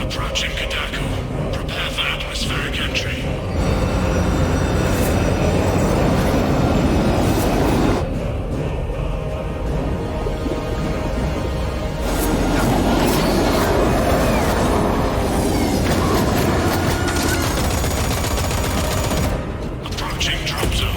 Approaching Kadaku. Prepare for atmospheric entry. Approaching drop zone.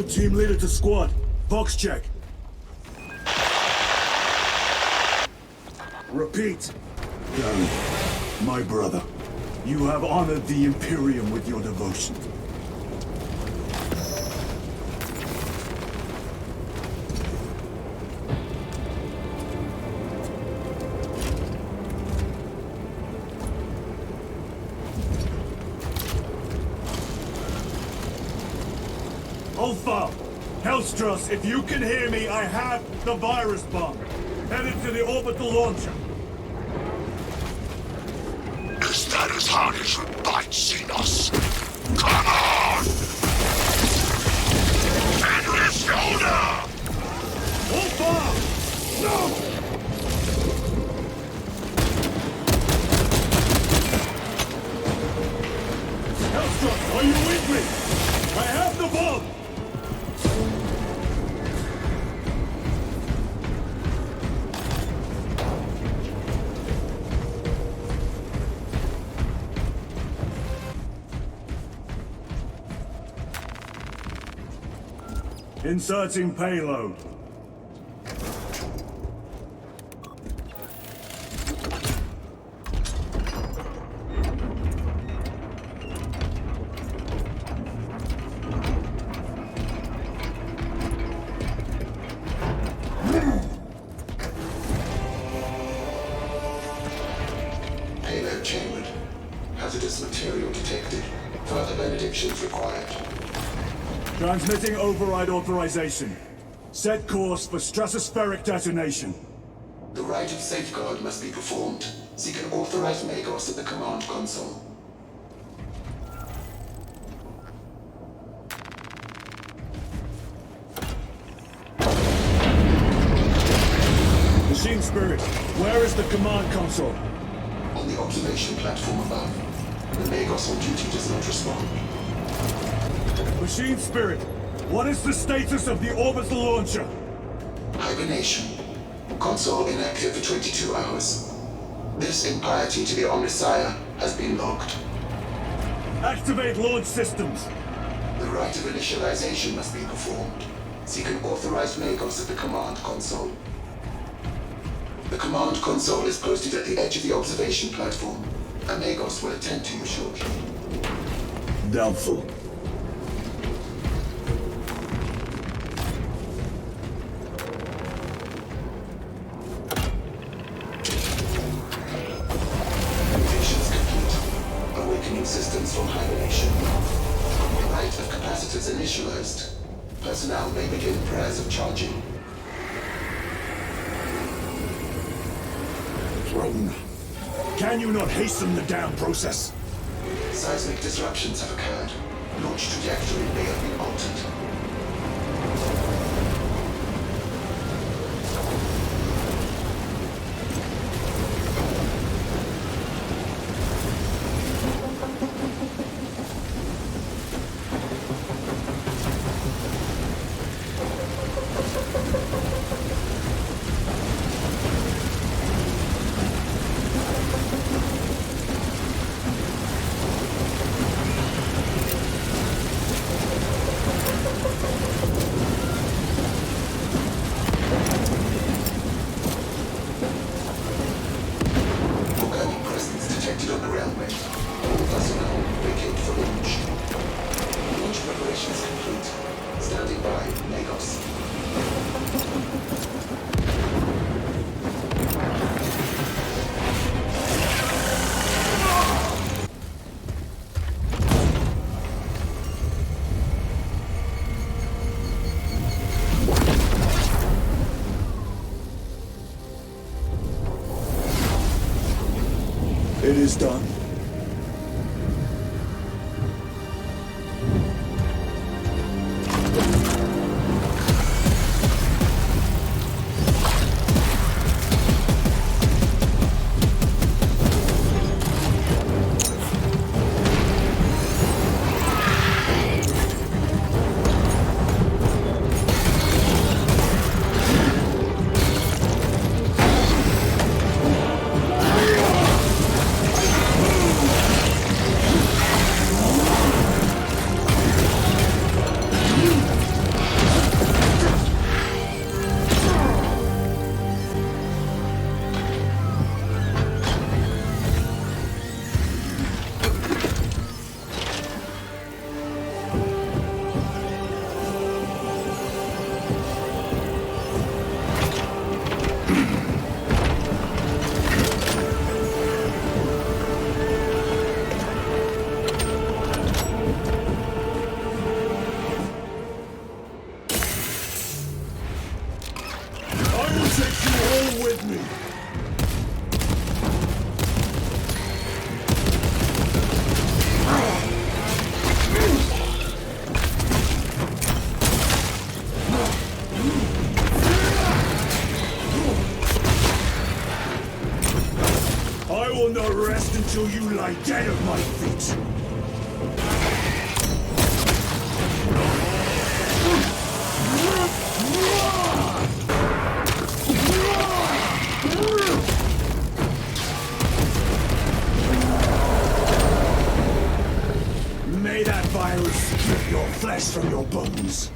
Team leader to squad. Box check. Repeat. Dan, my brother, you have honored the Imperium with your devotion. Alpha! Hellstros, if you can hear me, I have the virus bomb. Headed to the orbital launcher. Is that as hard as your butt, Xenos? Come on! And your shoulder! Alpha! No! Hellstros, are you with me? I have the bomb! Inserting payload. Payload chambered. Hazardous material detected. Further benedictions required. Transmitting override authorization. Set course for stratospheric detonation. The rite of safeguard must be performed. Seek an authorized Magos at the command console. Machine Spirit, where is the command console? On the observation platform above. The Magos on duty does not respond. Machine Spirit, what is the status of the orbital launcher? Hibernation. Console inactive for 22 hours. This impiety to the Omnissiah has been logged. Activate launch systems. The rite of initialization must be performed. Seek an authorized Magos at the command console. The command console is posted at the edge of the observation platform. A Magos will attend to you shortly. Doubtful. Systems from hibernation. The rite of capacitors initialized. Personnel may begin prayers of charging. Drone. Can you not hasten the down process? Seismic disruptions have occurred. Launch trajectory may have been altered. is done. Until you lie dead at my feet. May that virus strip your flesh from your bones.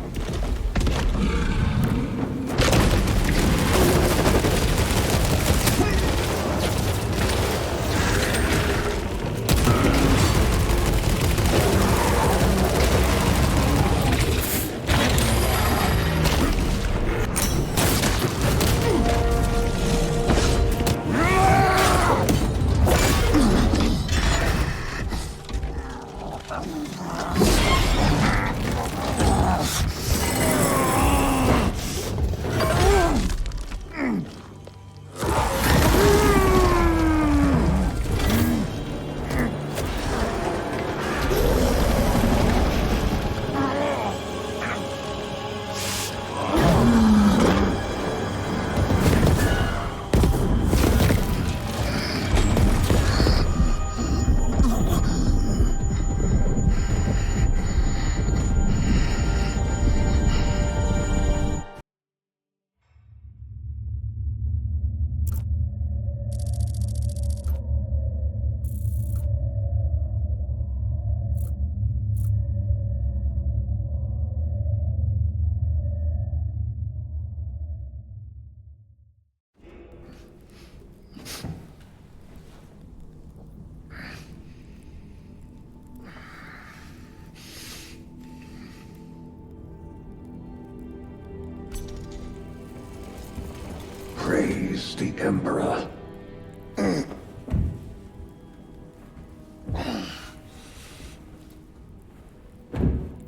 Praise the Emperor.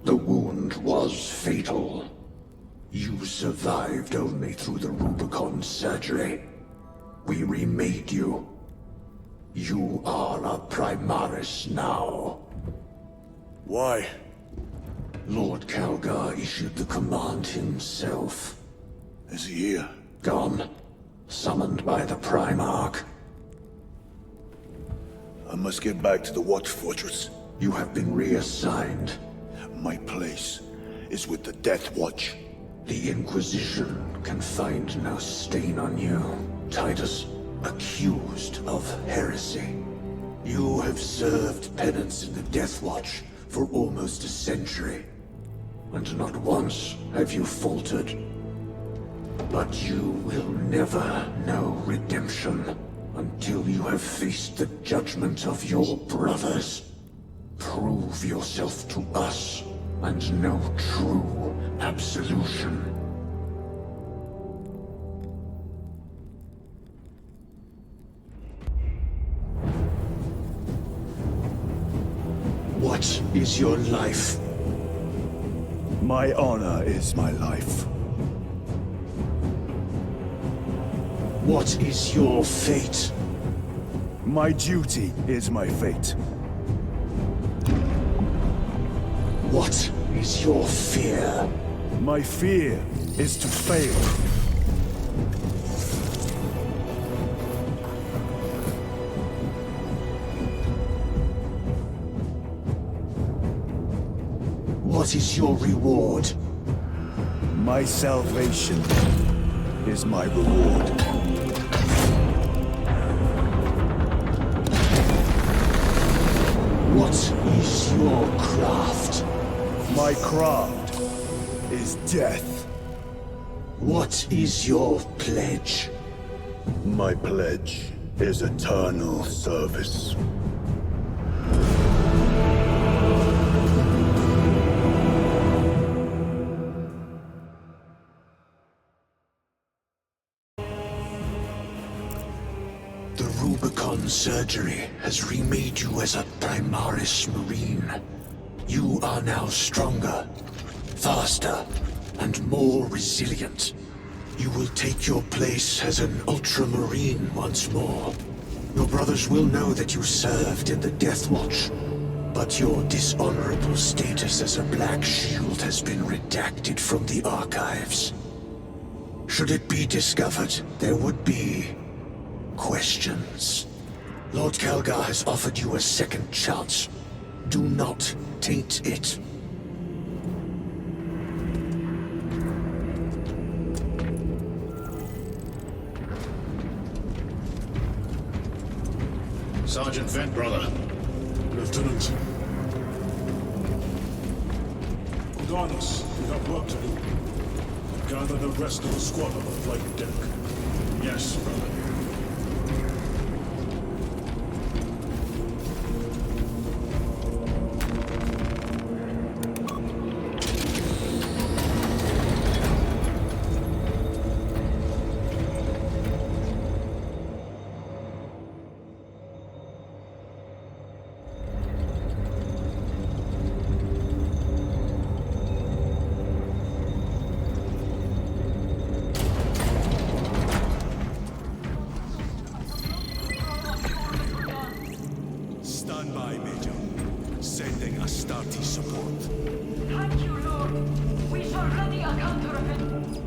The wound was fatal. You survived only through the Rubicon surgery. We remade you. You are a Primaris now. Why? Lord Calgar issued the command himself. Is he here? Gone. Summoned by the Primarch. I must get back to the Watch Fortress. You have been reassigned. My place is with the Death Watch. The Inquisition can find no stain on you, Titus, accused of heresy. You have served penance in the Death Watch for almost a century, and not once have you faltered. But you will never know redemption until you have faced the judgment of your brothers. Prove yourself to us and know true absolution. What is your life? My honor is my life. What is your fate? My duty is my fate. What is your fear? My fear is to fail. What is your reward? My salvation is my reward. What is your craft? My craft is death. What is your pledge? My pledge is eternal service. The Rubicon surgery has remade you as a Primaris Marine. You are now stronger, faster, and more resilient. You will take your place as an Ultramarine once more. Your brothers will know that you served in the Death Watch, but your dishonorable status as a Black Shield has been redacted from the archives. Should it be discovered, there would be questions. Lord Calgar has offered you a second chance. Do not taint it. Sergeant Vent, brother. Lieutenant. Udanos, we have work to do. Gather the rest of the squad on the flight deck. Yes, brother. Stand by, Major. Sending Astartes support. Thank you, Lord. We shall ready a counter-offensive.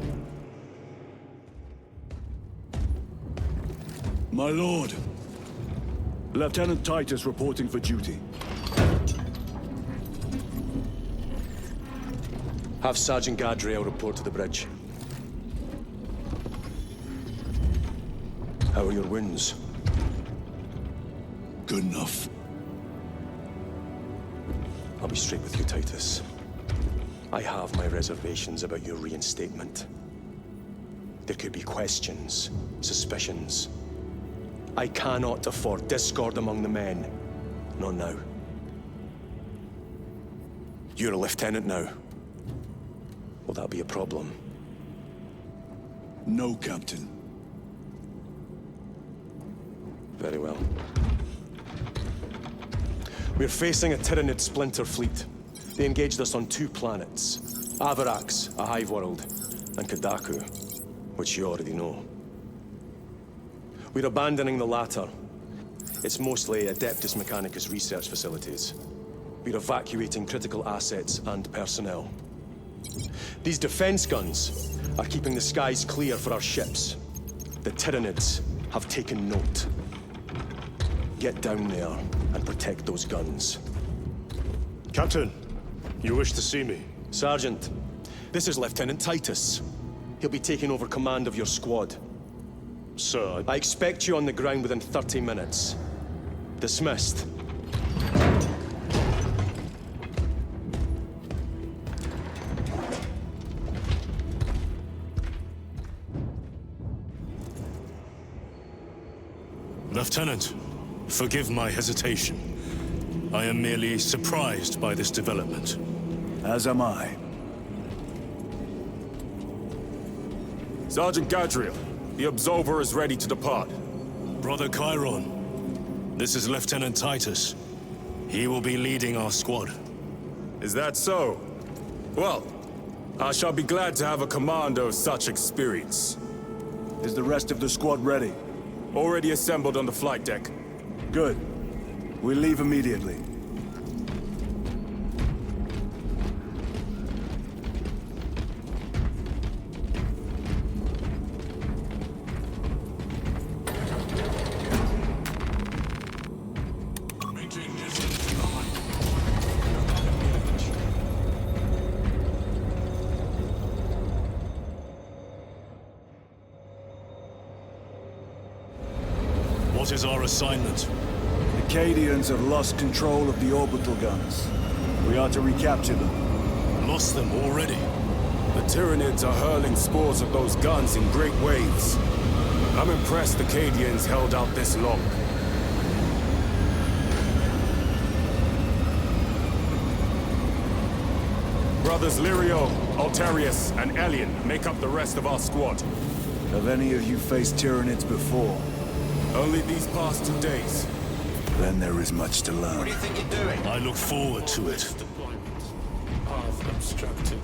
My lord. Lieutenant Titus reporting for duty. Have Sergeant Gadriel report to the bridge. How are your wounds? Good enough. I'll be straight with you, Titus. I have my reservations about your reinstatement. There could be questions, suspicions. I cannot afford discord among the men. Not now. You're a lieutenant now. Will that be a problem? No, Captain. Very well. We're facing a Tyranid splinter fleet. They engaged us on 2 planets. Avarax, a hive world, and Kadaku, which you already know. We're abandoning the latter. It's mostly Adeptus Mechanicus research facilities. We're evacuating critical assets and personnel. These defense guns are keeping the skies clear for our ships. The Tyranids have taken note. Get down there and protect those guns. Captain, you wish to see me? Sergeant, this is Lieutenant Titus. He'll be taking over command of your squad. Sir, I expect you on the ground within 30 minutes. Dismissed. Lieutenant, forgive my hesitation. I am merely surprised by this development. As am I. Sergeant Gadriel, the Absolver is ready to depart. Brother Chiron, this is Lieutenant Titus. He will be leading our squad. Is that so? Well, I shall be glad to have a commander of such experience. Is the rest of the squad ready? Already assembled on the flight deck. Good. We leave immediately. What is our assignment? The Cadians have lost control of the orbital guns. We are to recapture them. Lost them already? The Tyranids are hurling spores of those guns in great waves. I'm impressed the Cadians held out this long. Brothers Lirio, Altarius, and Elian make up the rest of our squad. Have any of you faced Tyranids before? Only these past 2 days. Then there is much to learn. I look forward to it. Path obstructed.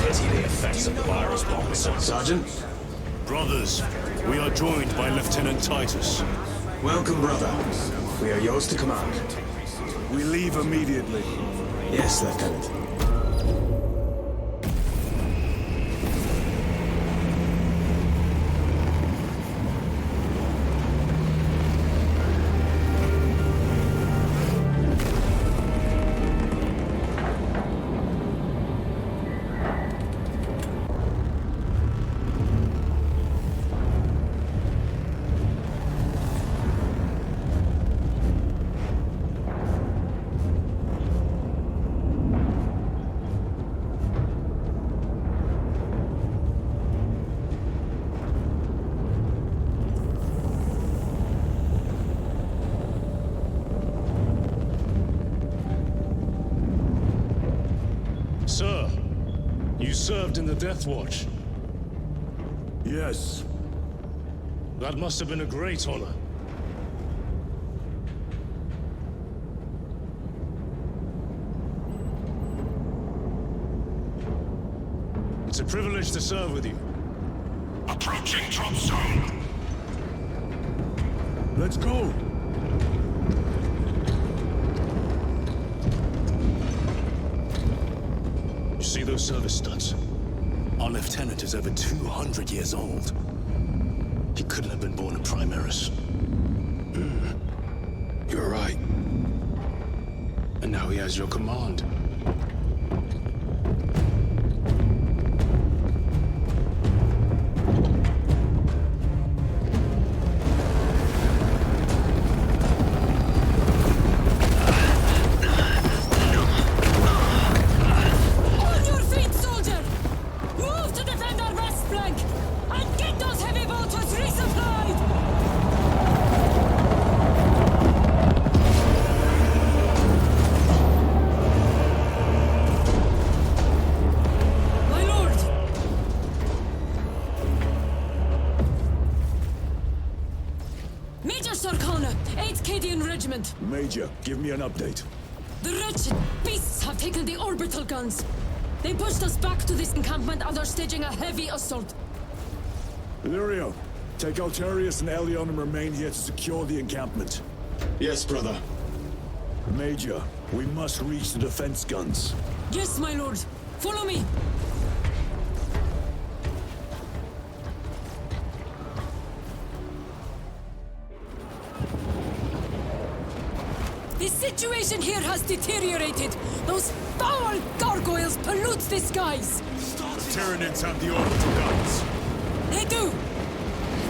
Pity the effects of the virus bomb, Sergeant. Brothers, we are joined by Lieutenant Titus. Welcome, brother. We are yours to command. We leave immediately. Yes, Lieutenant. Sir, you served in the Death Watch. Yes. That must have been a great honor. It's a privilege to serve with you. Approaching drop zone. Let's go! You see those service studs? Our lieutenant is over 200 years old. He couldn't have been born a Primaris. You're right. And now he has your command. Major, give me an update. The wretched beasts have taken the orbital guns. They pushed us back to this encampment and are staging a heavy assault. Lirio, take Altarius and Elion and remain here to secure the encampment. Yes, brother. Major, we must reach the defense guns. Yes, my lord. Follow me. The situation here has deteriorated. Those foul gargoyles pollute the skies. The Tyranids have the orbital guns. They do.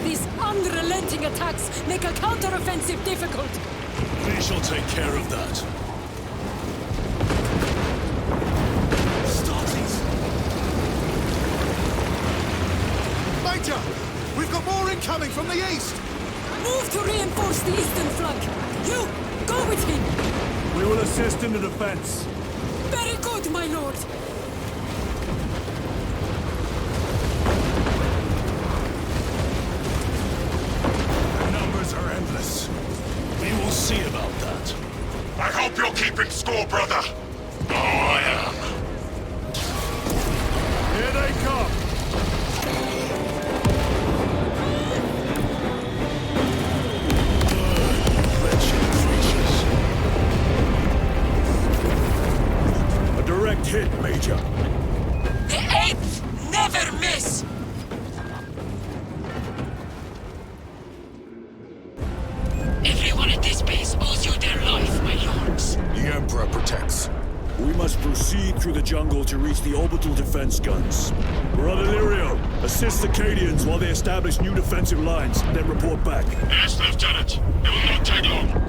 These unrelenting attacks make a counter-offensive difficult. We shall take care of that. Major! We've got more incoming from the east! Move to reinforce the eastern flank. You, go with him. We will assist in the defense. Very good, my lord. The numbers are endless. We will see about that. I hope you're keeping score, brother. Oh, I am. Here they come! Everyone at this base owes you their life, my lords. The Emperor protects. We must proceed through the jungle to reach the orbital defense guns. Brother Lirio, assist the Cadians while they establish new defensive lines, then report back. Yes, Lieutenant. It will not take long.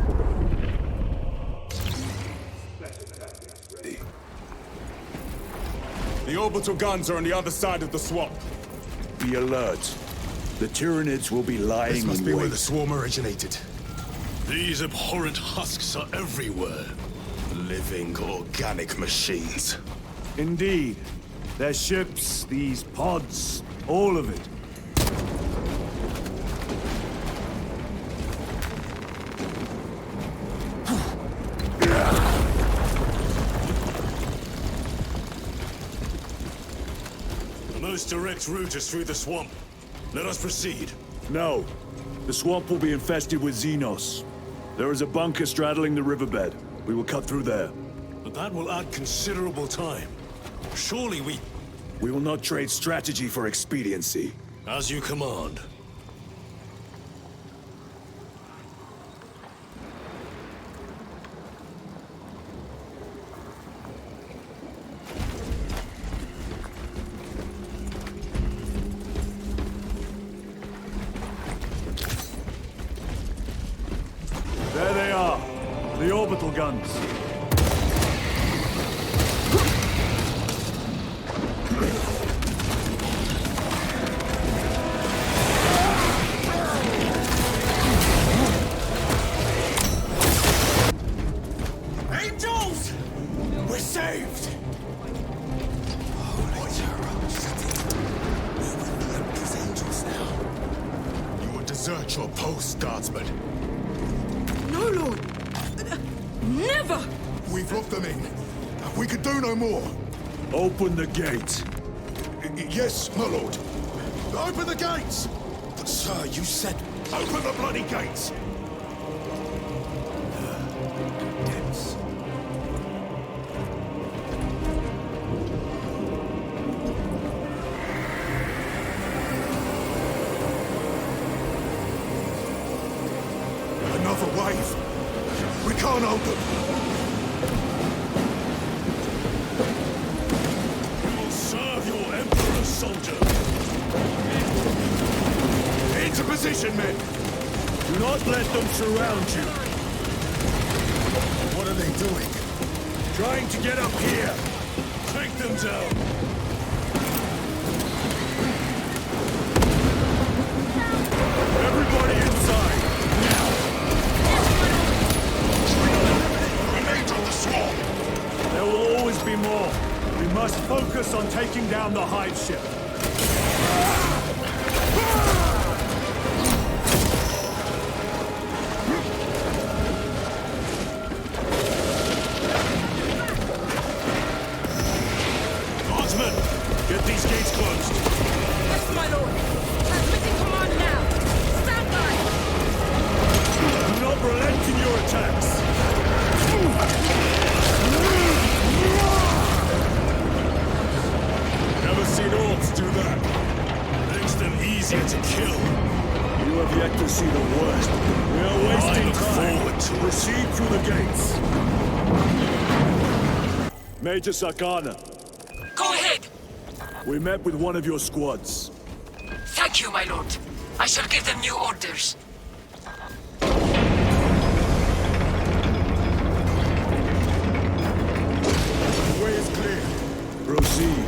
The orbital guns are on the other side of the swamp. Be alert. The Tyranids will be lying This must in be where wait. the swarm originated. These abhorrent husks are everywhere. Living organic machines. Indeed. Their ships, these pods, all of it. The most direct route is through the swamp. Let us proceed. No. The swamp will be infested with Xenos. There is a bunker straddling the riverbed. We will cut through there. But that will add considerable time. Surely We will not trade strategy for expediency. As you command. There they are. The orbital guns. Angels! We're saved! Holy terror. Where will we these angels now? You will desert your post, guardsman. No, Lord! Never! We've locked them in. We could do no more. Open the gate. Yes, my lord. Open the gates! But sir, you said... Open the bloody gates! Dense. Another wave. We can't hold them. You will serve your Emperor, soldier. Into position, men! Do not let them surround you. What are they doing? Trying to get up here. Take them down. Everybody inside. Remain on the swarm. There will always be more. We must focus on taking down the hive ship. Guardsmen, get these gates closed. Yes, my lord! Transmitting command now! Stand by! Do not relent in your attacks. Never seen orcs do that. Makes them easier to kill. You have yet to see the worst. We are wasting look time. forward to it. Proceed through the gates. Major Sakana, Go ahead! we met with one of your squads. Thank you, my lord. I shall give them new orders. The way is clear. Proceed.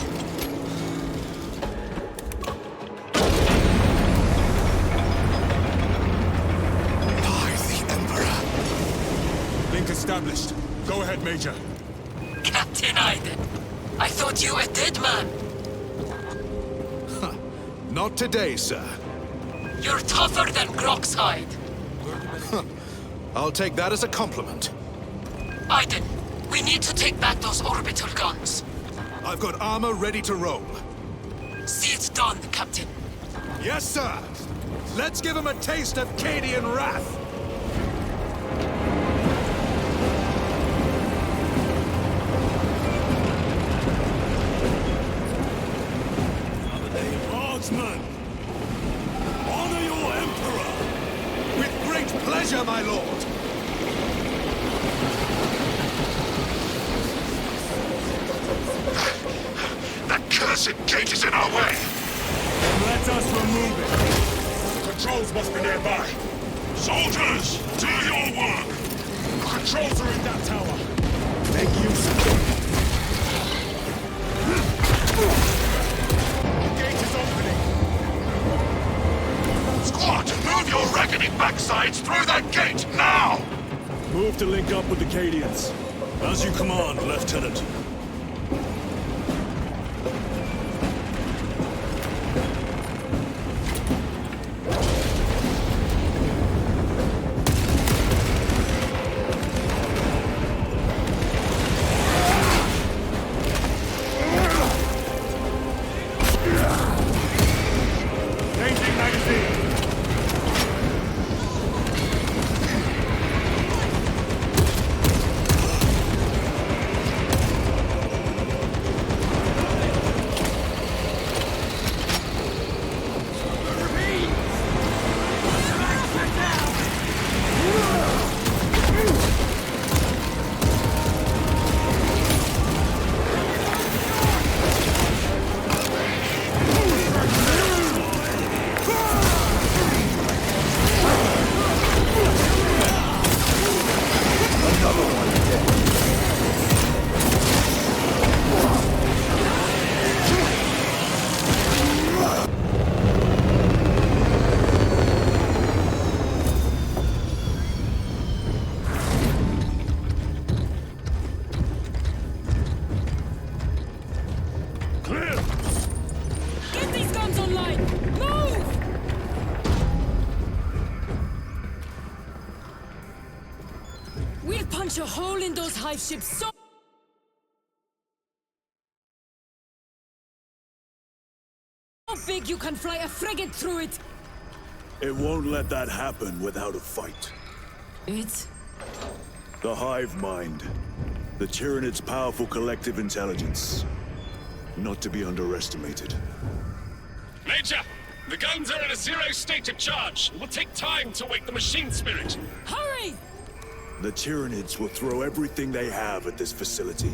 By the Emperor. Link established. Go ahead, Major. Captain Aiden, I thought you a dead man. Not today, sir. You're tougher than Grok's hide. I'll take that as a compliment. Aiden, we need to take back those orbital guns. I've got armor ready to roll. See it done, Captain. Yes, sir. Let's give him a taste of Cadian wrath. Guardsmen, honor your Emperor. With great pleasure, my lord. That cursed gate is in our way! Let us remove it! Controls must be nearby! Soldiers, do your work! The controls are in that tower! Make use of them! The gate is opening! Squad, move your reckoning backsides through that gate, now! Move to link up with the Cadians. As you command, Lieutenant. Changing magazine! Get these guns online! Move! We'll punch a hole in those hive ships so big you can fly a frigate through it! It won't let that happen without a fight. It's... The hive mind. The Tyranids' powerful collective intelligence. Not to be underestimated. Major! The guns are in a zero state of charge. It will take time to wake the machine spirit. Hurry! The Tyranids will throw everything they have at this facility.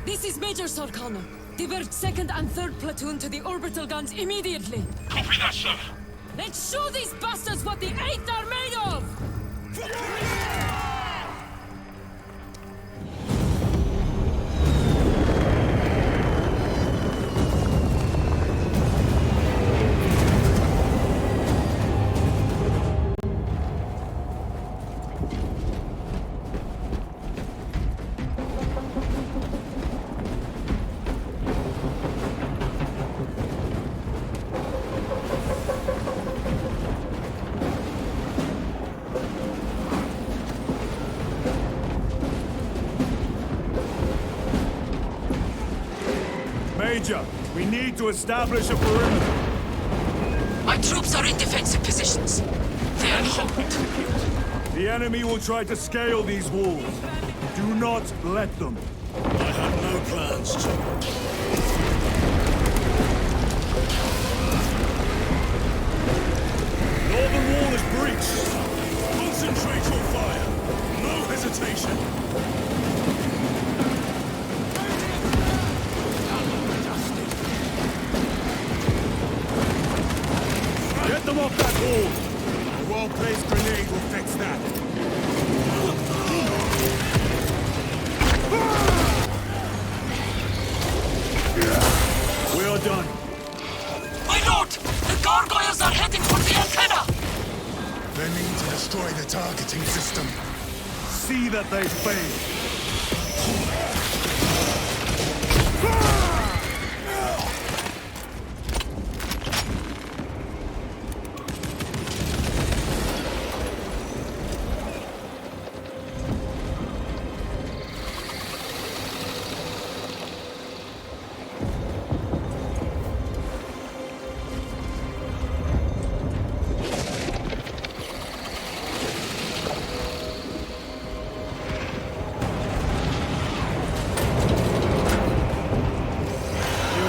This is Major Sarkana. Divert 2nd and 3rd platoon to the orbital guns immediately. Copy that, sir. Let's show these bastards what the 8th are made of! Major, we need to establish a perimeter. My troops are in defensive positions. They are hot. The enemy will try to scale these walls. Do not let them. I have no plans to. Northern wall is breached. Concentrate your fire. No hesitation. Get them off that wall! A well-placed grenade will fix that. We are done. My lord! The gargoyles are heading for the antenna! They need to destroy the targeting system. See that they fail.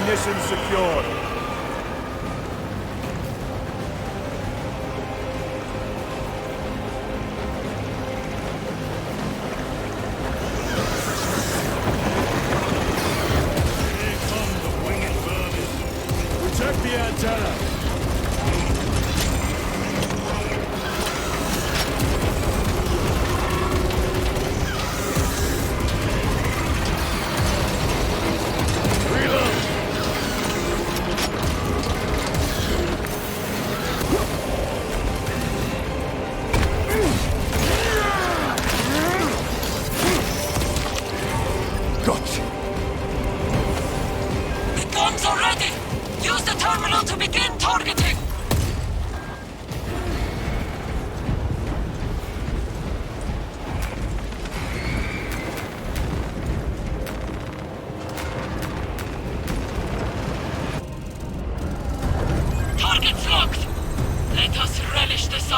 Mission secured.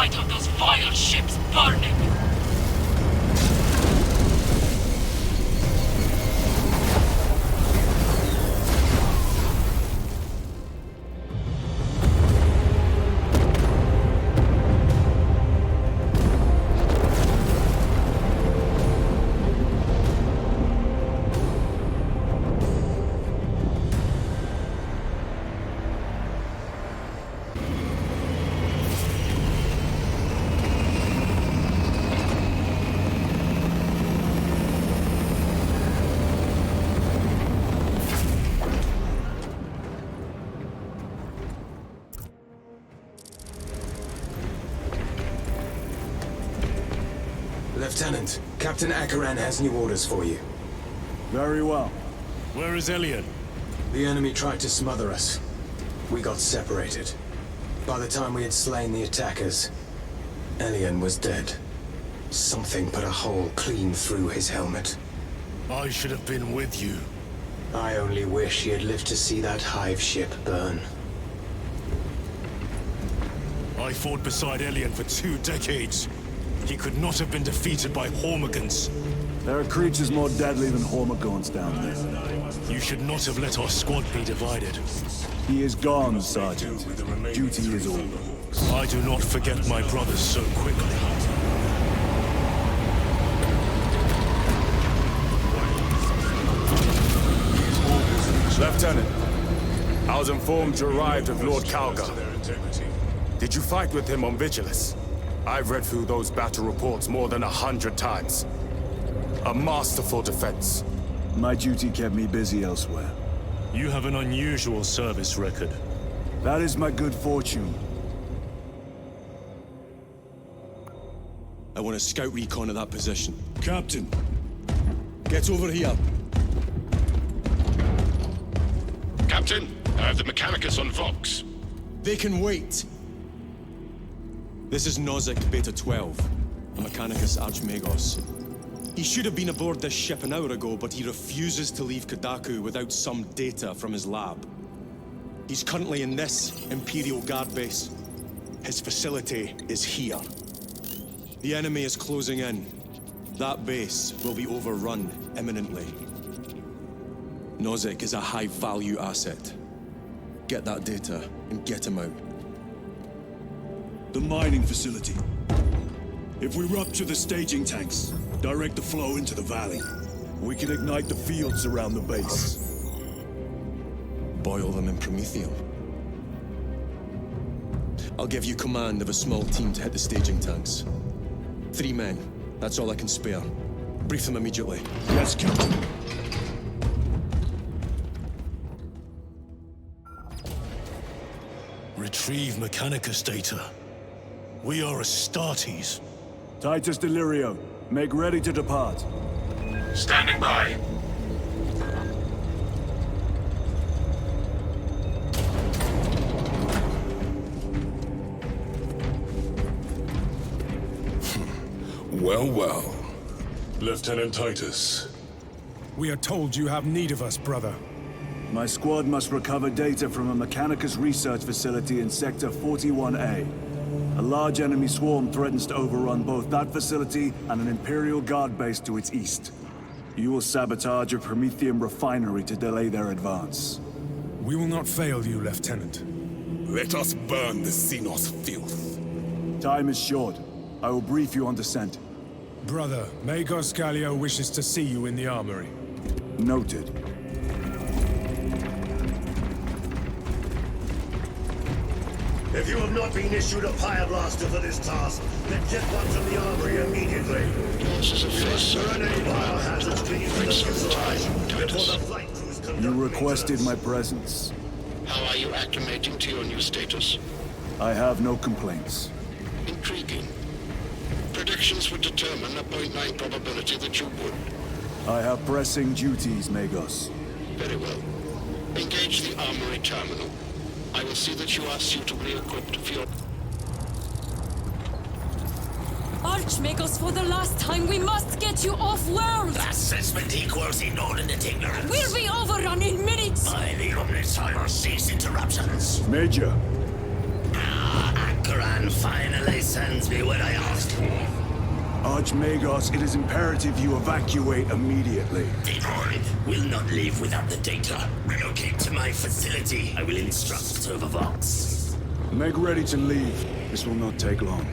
sight of those vile ships burning. Lieutenant, Captain Akaran has new orders for you. Very well. Where is Elian? The enemy tried to smother us. We got separated. By the time we had slain the attackers, Elian was dead. Something put a hole clean through his helmet. I should have been with you. I only wish he had lived to see that hive ship burn. I fought beside Elian for 2 decades. He could not have been defeated by Hormigons. There are creatures more deadly than Hormigons down there. You should not have let our squad be divided. He is gone, Sergeant. Duty is over. I do not forget my brothers so quickly. Lieutenant, I was informed you arrived with Lord Calgar. Did you fight with him on Vigilus? I've read through those battle reports more than 100 times. A masterful defense. My duty kept me busy elsewhere. You have an unusual service record. That is my good fortune. I want a scout recon of that position. Captain, get over here. Captain, I have the Mechanicus on Vox. They can wait. This is Nozick Beta 12, a Mechanicus Archmagos. He should have been aboard this ship an hour ago, but he refuses to leave Kodaku without some data from his lab. He's currently in this Imperial Guard base. His facility is here. The enemy is closing in. That base will be overrun imminently. Nozick is a high-value asset. Get that data and get him out. the mining facility. If we rupture the staging tanks, direct the flow into the valley, we can ignite the fields around the base. Boil them in promethium. I'll give you command of a small team to hit the staging tanks. 3 men. That's all I can spare. Brief them immediately. Yes, Captain. Retrieve Mechanicus data. We are Astartes. Titus Delirio, make ready to depart. Standing by. Well, well. Lieutenant Titus. We are told you have need of us, brother. My squad must recover data from a Mechanicus research facility in Sector 41A. A large enemy swarm threatens to overrun both that facility and an Imperial Guard base to its east. You will sabotage a promethium refinery to delay their advance. We will not fail you, Lieutenant. Let us burn the Xenos filth. Time is short. I will brief you on descent. Brother, Magos Gallio wishes to see you in the armory. Noted. If you have not been issued a fire blaster for this task, then get one from the armory immediately. This is a first There are any biohazards being neutralized before the flight crews conduct You requested maintenance. my presence. How are you acclimating to your new status? I have no complaints. Intriguing. Predictions would determine a 0.9 probability that you would. I have pressing duties, Magos. Very well. Engage the armory terminal. I will see that you are suitably equipped for your... Archmagos, for the last time, we must get you off-world! Assessment equals inordinate ignorance. We'll be overrun in minutes! By the Omnissiah cease interruptions. Major. Anchoran finally sends me what I asked for. Archmagos, it is imperative you evacuate immediately. Deployed. Will not leave without the data. Relocate to my facility. I will instruct Servervox. Make ready to leave. This will not take long.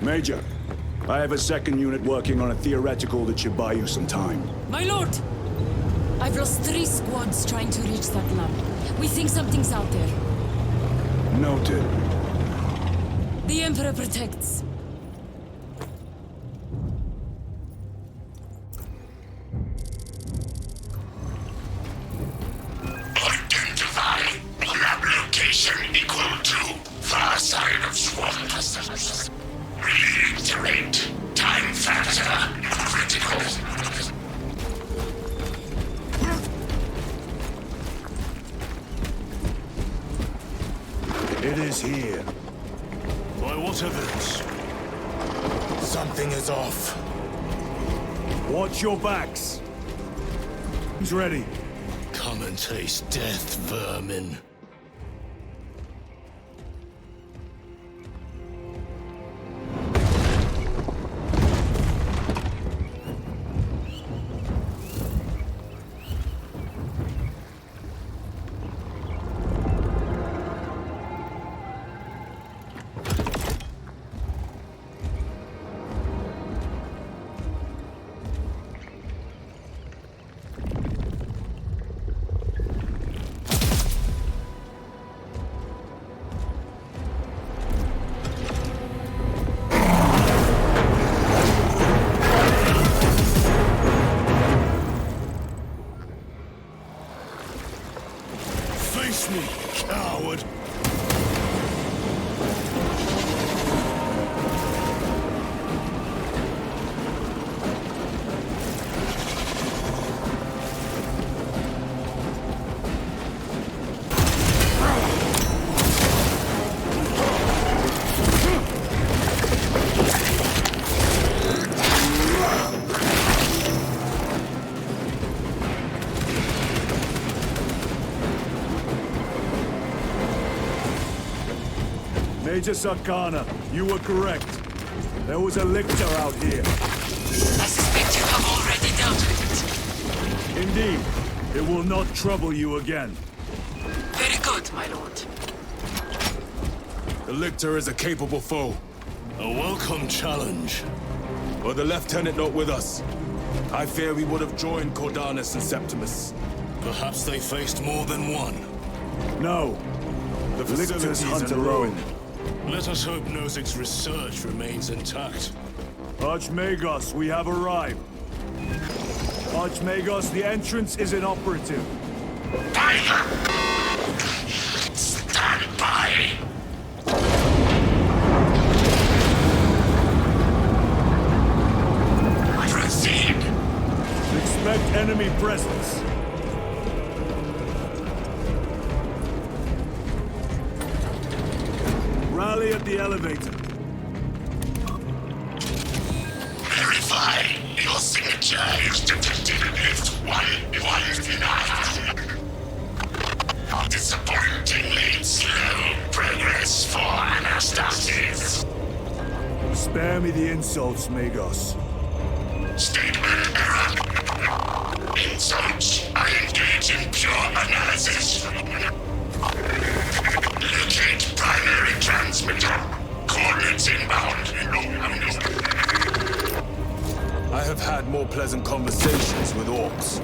Major, I have a second unit working on a theoretical that should buy you some time. My lord! I've lost 3 squads trying to reach that lab. We think something's out there. Noted. The Emperor protects. Identify lab location equal to far side of swamp. Reiterate, time factor critical. It is here. By what evidence? Something is off. Watch your backs. He's ready. Come and taste death, vermin. Face me, coward! Major Sarkana, you were correct. There was a lictor out here. I suspect you have already dealt with it. Indeed. It will not trouble you again. Very good, my lord. The lictor is a capable foe. A welcome challenge. Were the lieutenant not with us, I fear we would have joined Cordanus and Septimus. Perhaps they faced more than one. No. The Lictors facilities hunt in ruin. alone. Let us hope Nozik's research remains intact. Archmagos, we have arrived. Archmagos, the entrance is inoperative. Stand by. Proceed. Expect enemy presence. Rally at the elevator. Verify your signature is detected if one enough. Disappointingly slow progress for Astartes. Spare me the insults, Magos. Statement error. Insults. I engage in pure analysis. Locate primary transmitter. Coordinates inbound. I have had more pleasant conversations with orcs.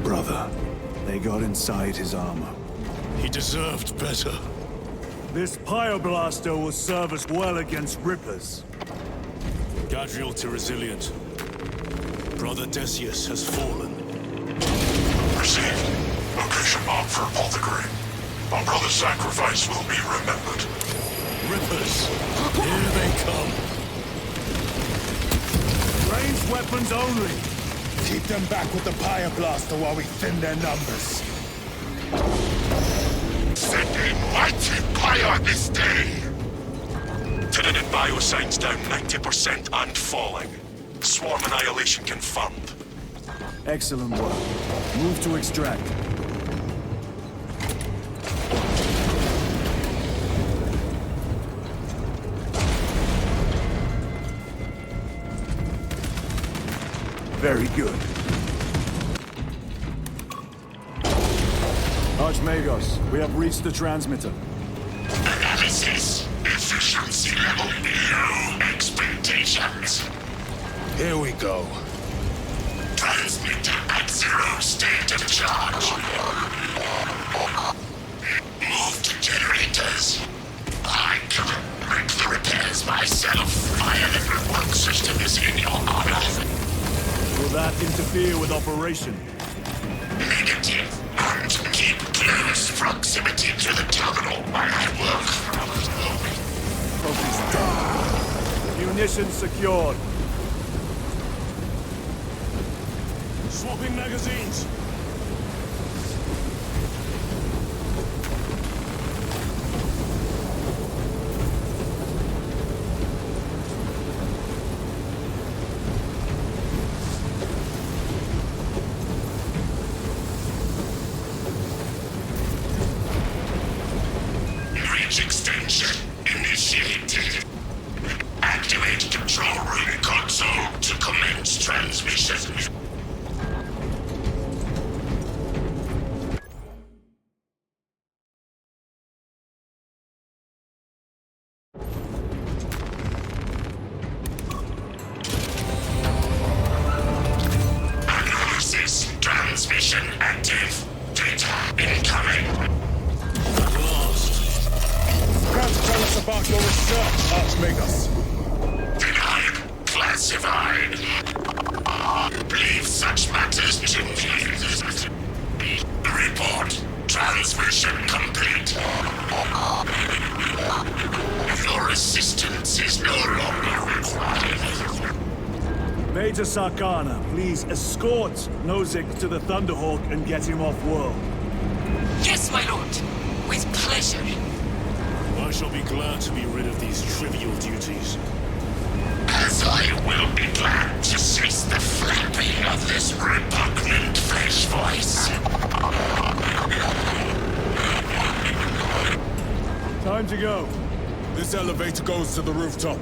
Brother, they got inside his armor. He deserved better. This Pyoblaster will serve us well against Rippers. Gadriel to resilient. Brother Decius has fallen. Received. Location marked for Apothecary. My brother's sacrifice will be remembered. Rippers! Here they come! Ranged weapons only! Keep them back with the Pyoblaster while we thin their numbers. Send a mighty pyre this day! Tenant biosigns down 90% and falling. Swarm annihilation confirmed. Excellent work. Move to extract. Very good. Archmagos, we have reached the transmitter. Analysis. Efficiency level below expectations. Here we go. Transmitter at 0 state of charge. Move to generators. I can make the repairs myself. Fire the network system is in your honor. Will that interfere with operation? Negative. And keep close proximity to the terminal while I work. Focus down. Munitions secured. Swapping magazines. Reach extension initiated. Activate control room console to commence transmission. Analysis. Transmission active. Data incoming. Tell us about your research, Archmagos. Denied. Classified. Leave such matters to me. Report. Transmission complete. Your assistance is no longer required. Major Sarkana, please escort Nozick to the Thunderhawk and get him off-world. Yes, my lord. With pleasure. I shall be glad to be rid of these trivial duties. As I will be glad to cease the flapping of this repugnant fresh voice. Time to go. This elevator goes to the rooftop.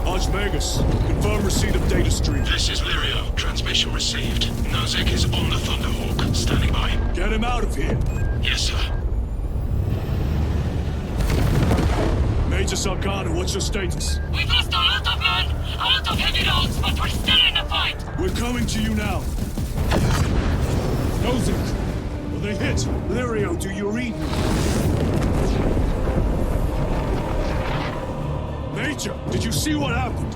Archmagus, confirm receipt of data stream. This is Lirio. Transmission received. Nozick is on the Thunderhawk. Standing by. Get him out of here. Yes, sir. Major Sarkana, what's your status? We've lost a lot of men, a lot of heavy roads, but we're still in the fight. We're coming to you now. Nozick, are they hit? Lirio, do you read me? Major, did you see what happened?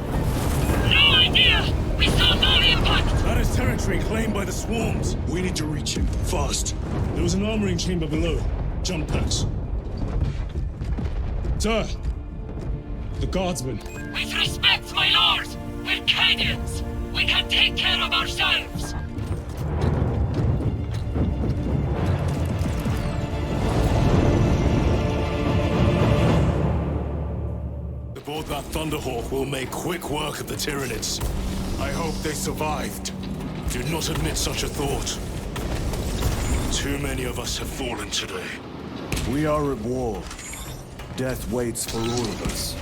No idea! We saw no impact! That is territory claimed by the swarms. We need to reach him, fast. There was an armoring chamber below. Jump packs. Sir! The guardsmen. With respect, my lord! We're Cadians! We can take care of ourselves! Aboard that Thunderhawk will make quick work of the Tyranids. I hope they survived. Do not admit such a thought. Too many of us have fallen today. We are at war. Death waits for all of us.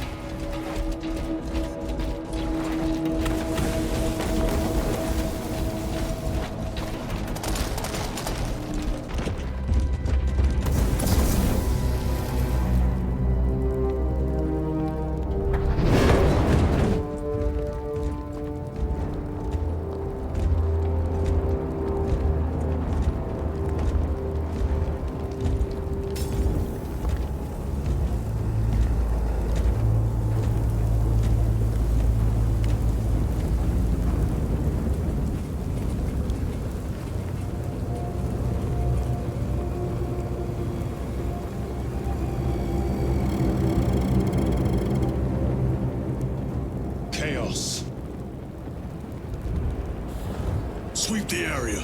Sweep the area.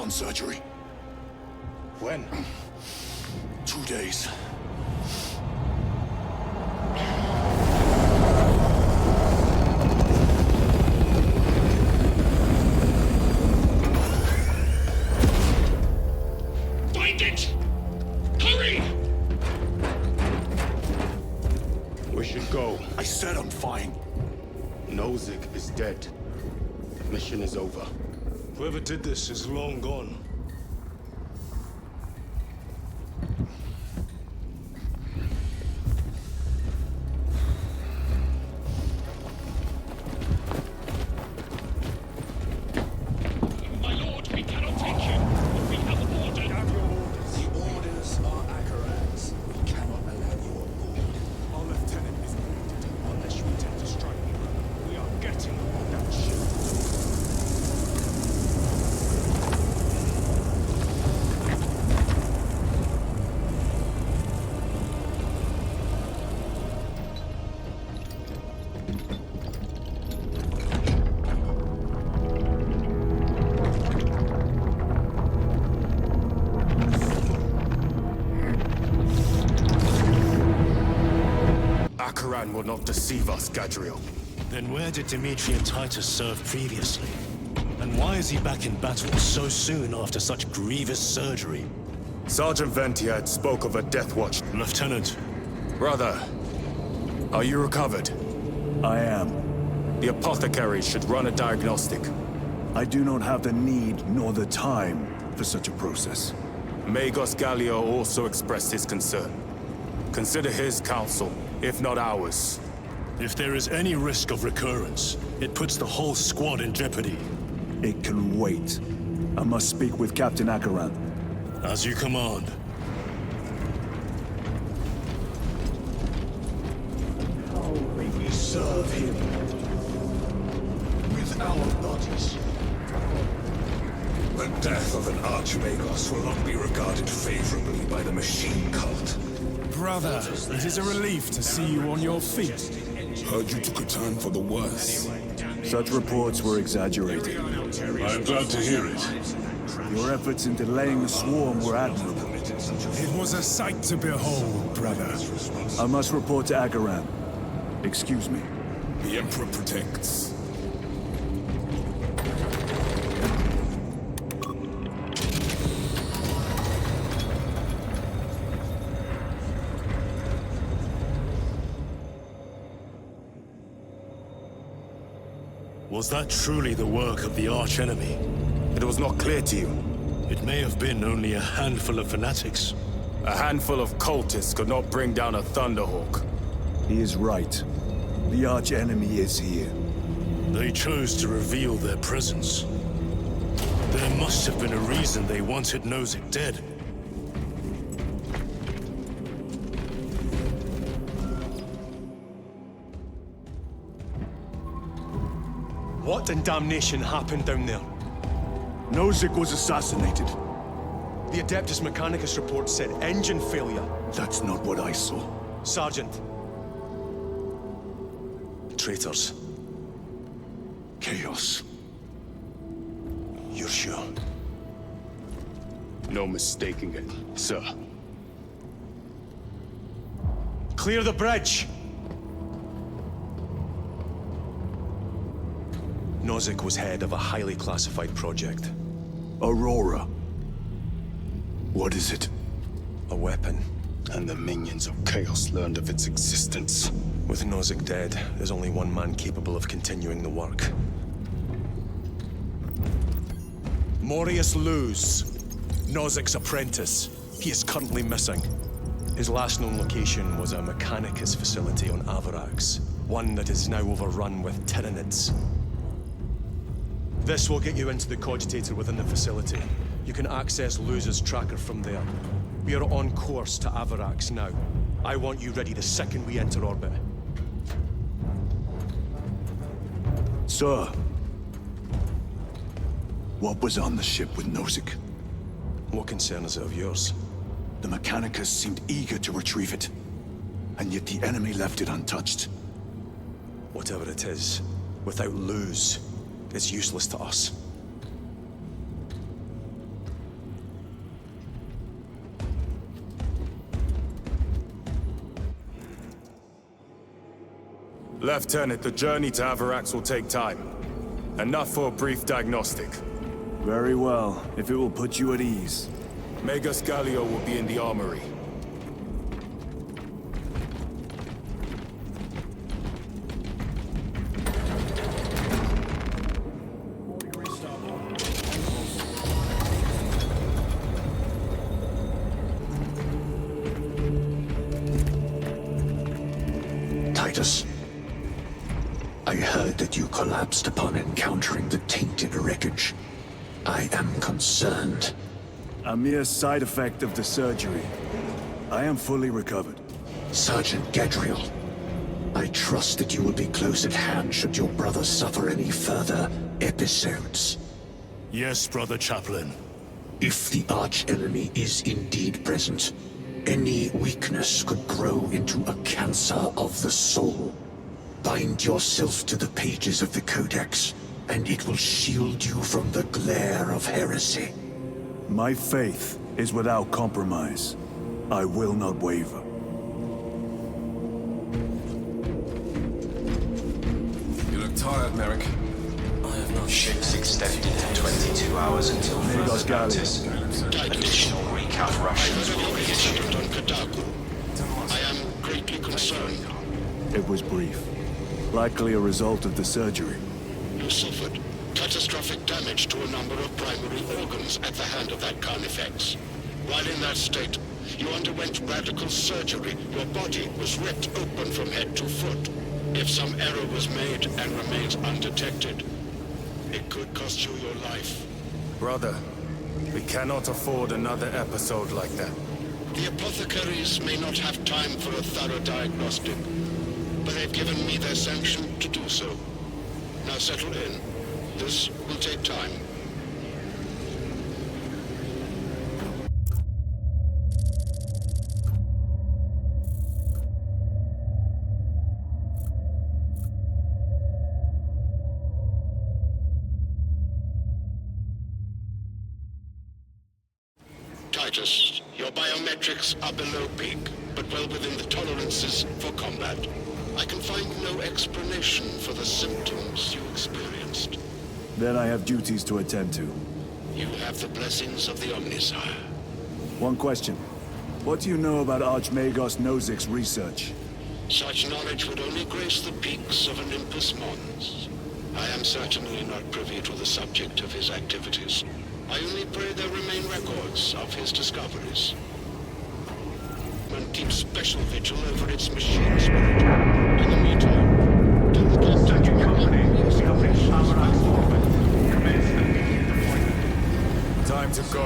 Surgery. When? 2 days. Find it! Hurry! We should go. I said I'm fine. Nozick is dead. Mission is over. Whoever did this is long gone. My lord, we cannot take you. We have an order. Have your orders. The orders are Acheron's. We cannot allow you on board. Our lieutenant is wounded. Unless you intend to strike me, we are getting on that ship. Acheron will not deceive us, Gadriel. Then where did Dimitri and Titus serve previously? And why is he back in battle so soon after such grievous surgery? Sergeant Ventiad spoke of a death watch. Lieutenant. Brother, are you recovered? I am. The apothecary should run a diagnostic. I do not have the need nor the time for such a process. Magos Gallio also expressed his concern. Consider his counsel, if not ours. If there is any risk of recurrence, it puts the whole squad in jeopardy. It can wait. I must speak with Captain Acheron. As you command. How may we serve him with our bodies? The death of an Archmagos will not be regarded favorably by the machine cult. Brother, it is a relief to see you on your feet. Heard you took a turn for the worse. Such reports were exaggerated. I'm glad to hear it. Your efforts in delaying the swarm were admirable. It was a sight to behold, brother. I must report to Acheron. Excuse me. The Emperor protects. Was that truly the work of the archenemy? It was not clear to you. It may have been only a handful of fanatics. A handful of cultists could not bring down a Thunderhawk. He is right. The archenemy is here. They chose to reveal their presence. There must have been a reason they wanted Nozick dead. What in damnation happened down there? Nozick was assassinated. The Adeptus Mechanicus report said engine failure. That's not what I saw. Sergeant. Traitors. Chaos. You're sure? No mistaking it, sir. Clear the bridge! Nozick was head of a highly classified project. Aurora. What is it? A weapon. And the minions of Chaos learned of its existence. With Nozick dead, there's only one man capable of continuing the work. Morius Luz, Nozick's apprentice. He is currently missing. His last known location was a Mechanicus facility on Avarax. one that is now overrun with Tyranids. This will get you into the cogitator within the facility. You can access Luz's tracker from there. We are on course to Avarax now. I want you ready the second we enter orbit. Sir, what was on the ship with Nozick? What concern is it of yours? The Mechanicus seemed eager to retrieve it, and yet the enemy left it untouched. Whatever it is, without Luz, it's useless to us. Lieutenant, the journey to Avarax will take time. Enough for a brief diagnostic. Very well, if it will put you at ease. Magus Galio will be in the armory. Titus, I heard that you collapsed upon encountering the tainted wreckage. I am concerned. A mere side effect of the surgery. I am fully recovered. Sergeant Gadriel, I trust that you will be close at hand should your brother suffer any further episodes. Yes, Brother Chaplain. If the arch-enemy is indeed present, any weakness could grow into a cancer of the soul. Bind yourself to the pages of the Codex, and it will shield you from the glare of heresy. My faith is without compromise. I will not waver. You look tired, Merrick. I have not. Ships extended to 22 hours until further notice. Additional recap rations will be issued. I am greatly concerned. It was brief. Likely a result of the surgery. You suffered catastrophic damage to a number of primary organs at the hand of that Carnifex. While in that state, you underwent radical surgery. Your body was ripped open from head to foot. If some error was made and remains undetected, it could cost you your life. Brother, we cannot afford another episode like that. The apothecaries may not have time for a thorough diagnostic, but they've given me their sanction to do so. Now settle in. This will take time. Titus, your biometrics are below peak, but well within the tolerances for combat. I can find no explanation for the symptoms you experienced. Then I have duties to attend to. You have the blessings of the Omnisire. One question. What do you know about Archmagos Nozick's research? Such knowledge would only grace the peaks of Olympus Mons. I am certainly not privy to the subject of his activities. I only pray there remain records of his discoveries. And keep special vigil over its machine spirit. In the meantime, tell the captain company establish Avarax orbit. Commence immediate deployment. Time to go.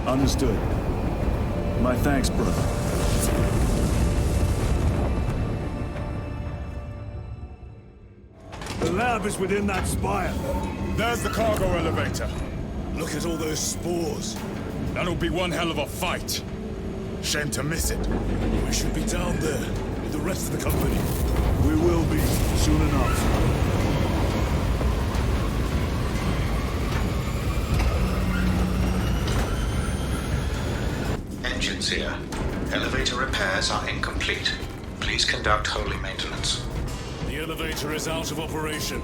Understood. My thanks, brother. The lab is within that spire. There's the cargo elevator. Look at all those spores. That'll be one hell of a fight. Shame to miss it. We should be down there with the rest of the company. We will be, soon enough. Engines here. Elevator repairs are incomplete. Please conduct holy maintenance. The elevator is out of operation.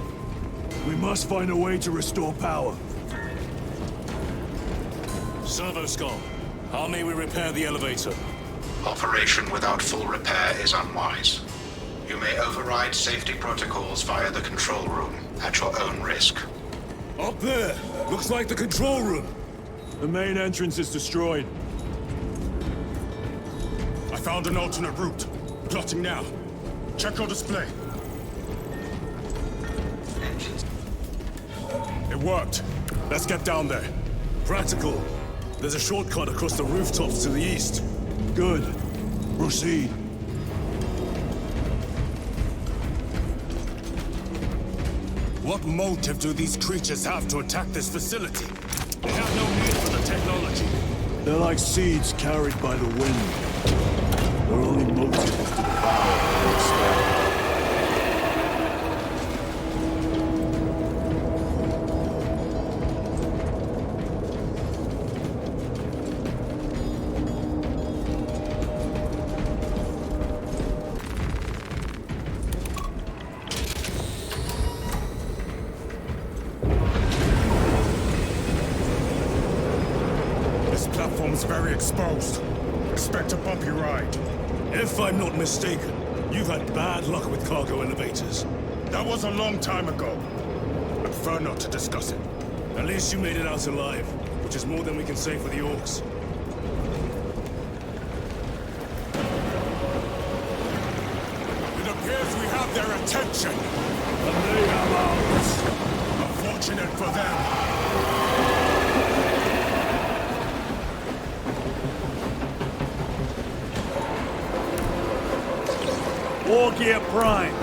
We must find a way to restore power. Servo Skull, how may we repair the elevator? Operation without full repair is unwise. You may override safety protocols via the control room, at your own risk. Up there! Looks like the control room! The main entrance is destroyed. I found an alternate route. Plotting now. Check your display. It worked. Let's get down there. Practical. There's a shortcut across the rooftops to the east. Good. Proceed. What motive do these creatures have to attack this facility? They have no need for the technology. They're like seeds carried by the wind. Their only motive is to devour and expand. Platform's very exposed. Expect a bumpy ride. If I'm not mistaken, you've had bad luck with cargo elevators. That was a long time ago. I prefer not to discuss it. At least you made it out alive, which is more than we can say for the orcs. It appears we have their attention. And they have ours. Unfortunate for them. War gear prime.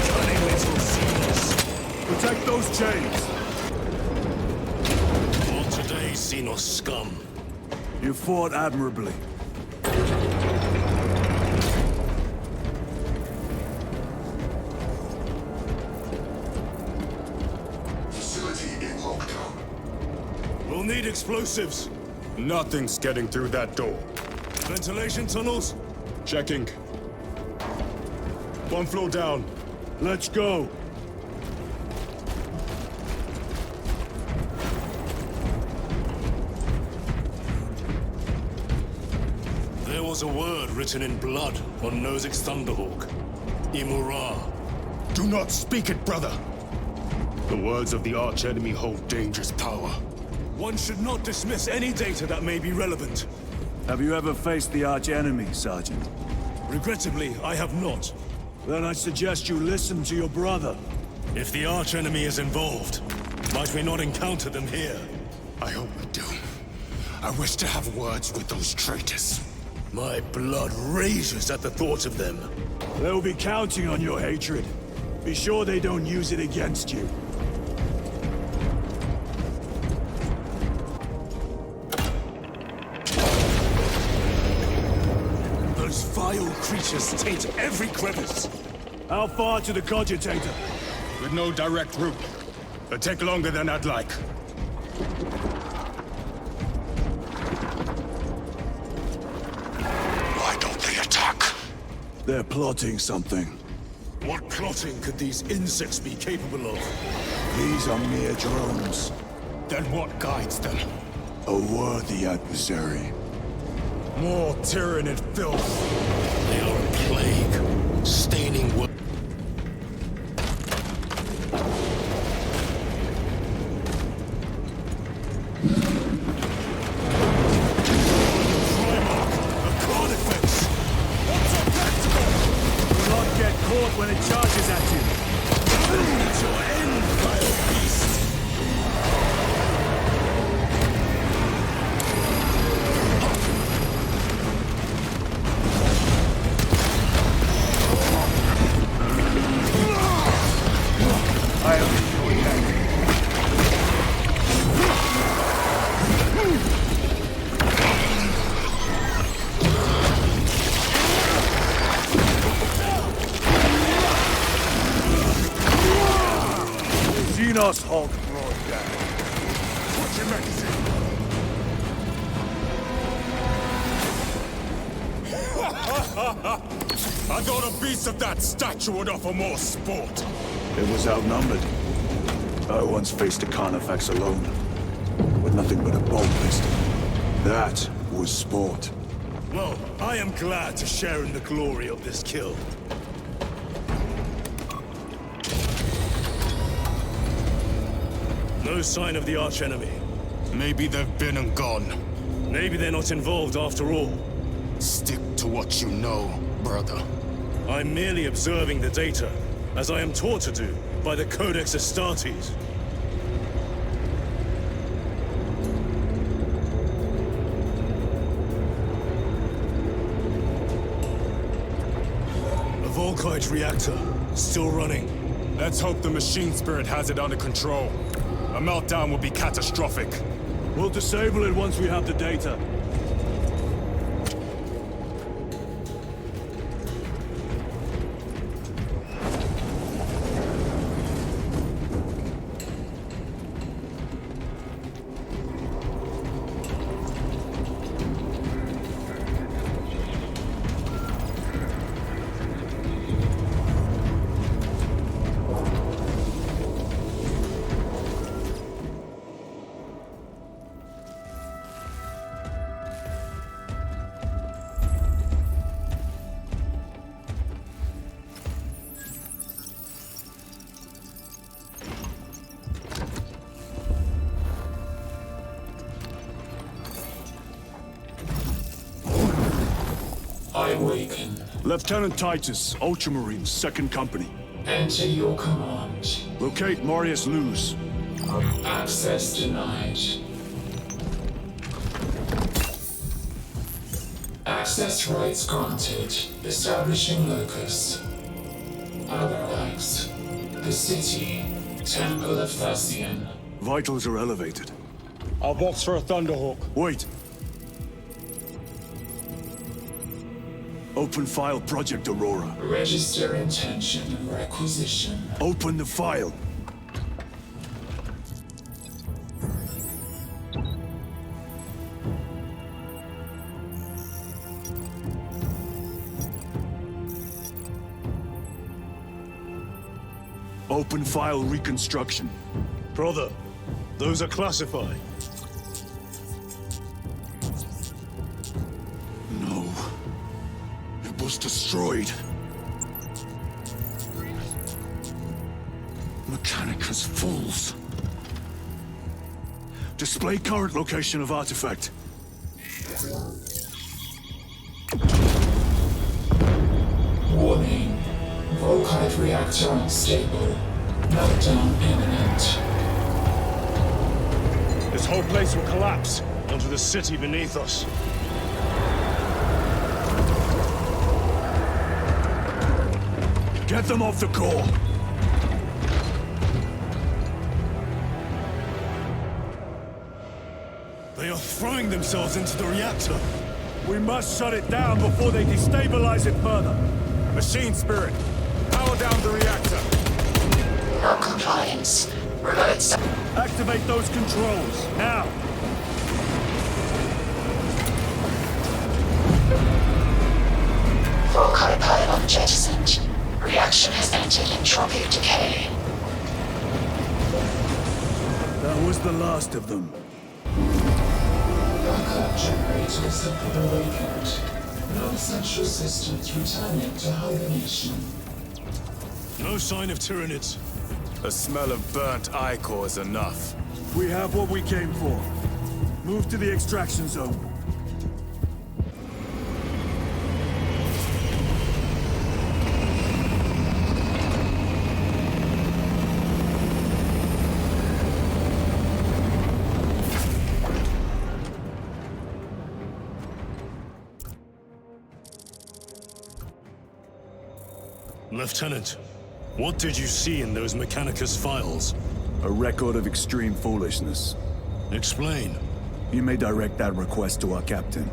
Cunning little seals. Protect those chains. For today, Xenos scum. You fought admirably. We'll need explosives. Nothing's getting through that door. Ventilation tunnels? Checking. One floor down. Let's go. There was a word written in blood on Nozick's Thunderhawk. Imura. Do not speak it, brother. The words of the archenemy hold dangerous power. One should not dismiss any data that may be relevant. Have you ever faced the arch-enemy, Sergeant? Regrettably, I have not. Then I suggest you listen to your brother. If the arch-enemy is involved, might we not encounter them here? I hope we do. I wish to have words with those traitors. My blood rages at the thought of them. They'll be counting on your hatred. Be sure they don't use it against you. Those vile creatures taint every crevice. How far to the cogitator? With no direct route. It'll take longer than I'd like. Why don't they attack? They're plotting something. What plotting could these insects be capable of? These are mere drones. Then what guides them? A worthy adversary. More tyrannid filth. They are a plague, staining work. Primarch, a core defense. What's so practical? Do not get caught when it charges at you. It's your end, vile beast. I am your neck. Xenos Hulk brought down. Put magazine! I thought a beast of that stature would offer more sport. It was outnumbered. I once faced a Carnifex alone, with nothing but a bow pistol. That was sport. Well, I am glad to share in the glory of this kill. No sign of the archenemy. Maybe they've been and gone. Maybe they're not involved after all. Stick to what you know, brother. I'm merely observing the data, as I am taught to do by the Codex Astartes. A Volkite reactor, still running. Let's hope the machine spirit has it under control. A meltdown would be catastrophic. We'll disable it once we have the data. I awaken. Lieutenant Titus, Ultramarines, 2nd Company. Enter your command. Locate Marius Luz. Access denied. Access rights granted. Establishing locus. Other acts. The city. Temple of Thasian. Vitals are elevated. I'll box for a Thunderhawk. Wait. Open file Project Aurora. Register intention of requisition. Open the file. Open file reconstruction. Brother, those are classified. No. It was destroyed. Mechanicus fools. Display current location of artifact. Warning. Volkite reactor unstable. Meltdown imminent. This whole place will collapse onto the city beneath us. Get them off the core! They are throwing themselves into the reactor. We must shut it down before they destabilize it further. Machine spirit, power down the reactor. Non-compliance. Remote. Activate those controls, now! Volkite pylon jettisoned. Reaction has entered entropic decay. That was the last of them. Backup generators have been awakened. Non-essential systems returning to hibernation. No sign of Tyranids. The smell of burnt ichor is enough. We have what we came for. Move to the extraction zone. Lieutenant, what did you see in those Mechanicus files? A record of extreme foolishness. Explain. You may direct that request to our captain.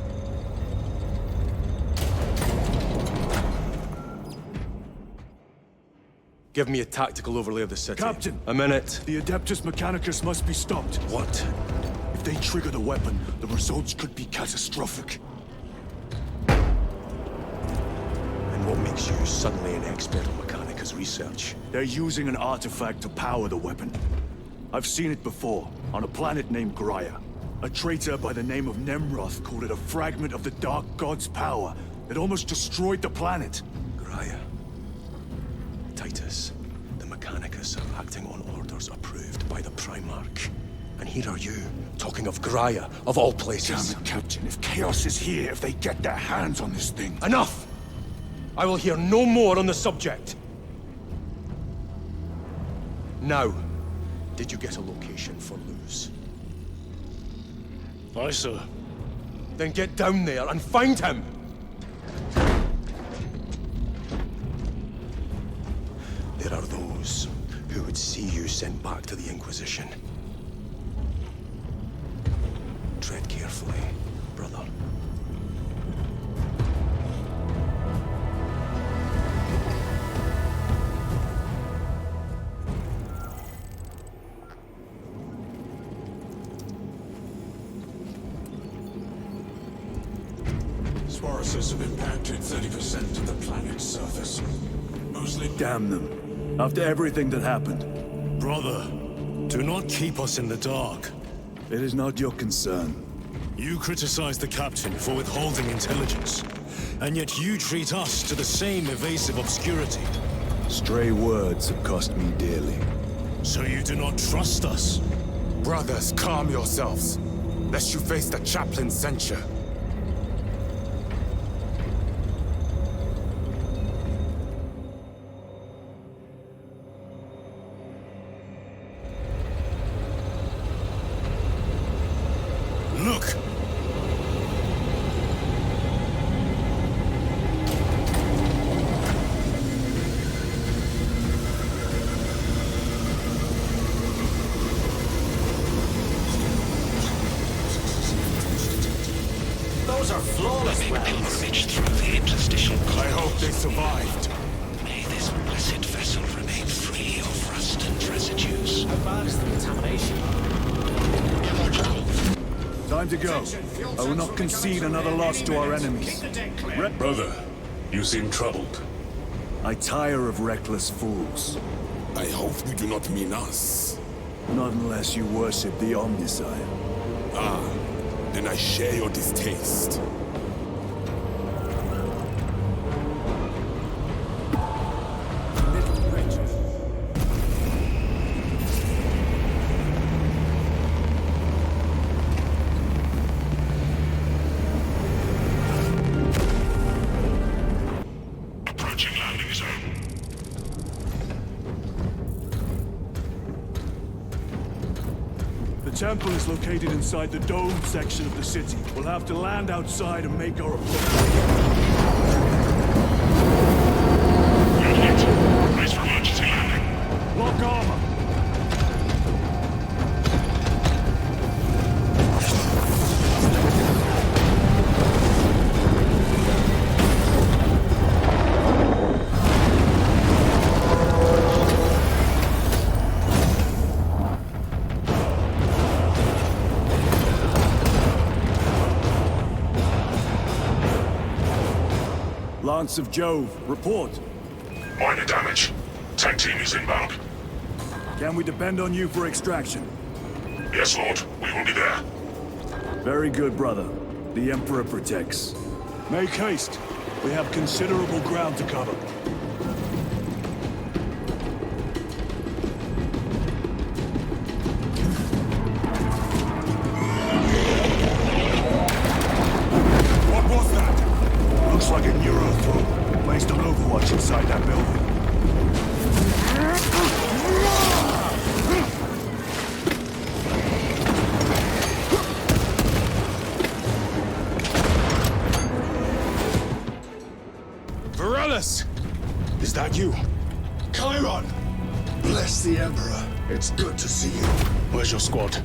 Give me a tactical overlay of the city. Captain! A minute. The Adeptus Mechanicus must be stopped. What? If they trigger the weapon, the results could be catastrophic. And what makes you suddenly an expert on Mechanicus research? They're using an artifact to power the weapon. I've seen it before, on a planet named Graia. A traitor by the name of Nemroth called it a fragment of the Dark God's power that almost destroyed the planet. Graia. Titus, the Mechanicus are acting on orders approved by the Primarch. And here are you, talking of Graia, of all places. Damn it, Captain. If Chaos is here, if they get their hands on this thing... Enough! I will hear no more on the subject. Now, did you get a location for Luz? Aye, sir. Then get down there and find him! There are those who would see you sent back to the Inquisition. Tread carefully, brother. Sporosis have impacted 30% of the planet's surface. Mostly... Damn them. After everything that happened. Brother, do not keep us in the dark. It is not your concern. You criticize the Captain for withholding intelligence, and yet you treat us to the same evasive obscurity. Stray words have cost me dearly. So you do not trust us? Brothers, calm yourselves, lest you face the chaplain's censure. Look! Those are flawless pilgrimage through the interstitial cosmos. I hope they survived. May this blessed vessel remain free of rust and residues. How bad is the contamination? Illogical. Time to go. I will not concede another loss to our enemies. Brother, you seem troubled. I tire of reckless fools. I hope you do not mean us. Not unless you worship the Omnicide. Ah, then I share your distaste. Approaching landing zone. The temple is located inside the domed section of the city. We'll have to land outside and make our approach. Good hit. Brace for emergency landing. Lock armor. Lance of Jove, report. Minor damage. Tank team is inbound. Can we depend on you for extraction? Yes, Lord. We will be there. Very good, brother. The Emperor protects. Make haste. We have considerable ground to cover. What was that? Looks like a neurothrow. Placed on Overwatch inside that building. Varellus! Is that you? Chiron! Bless the Emperor. It's good to see you. Where's your squad?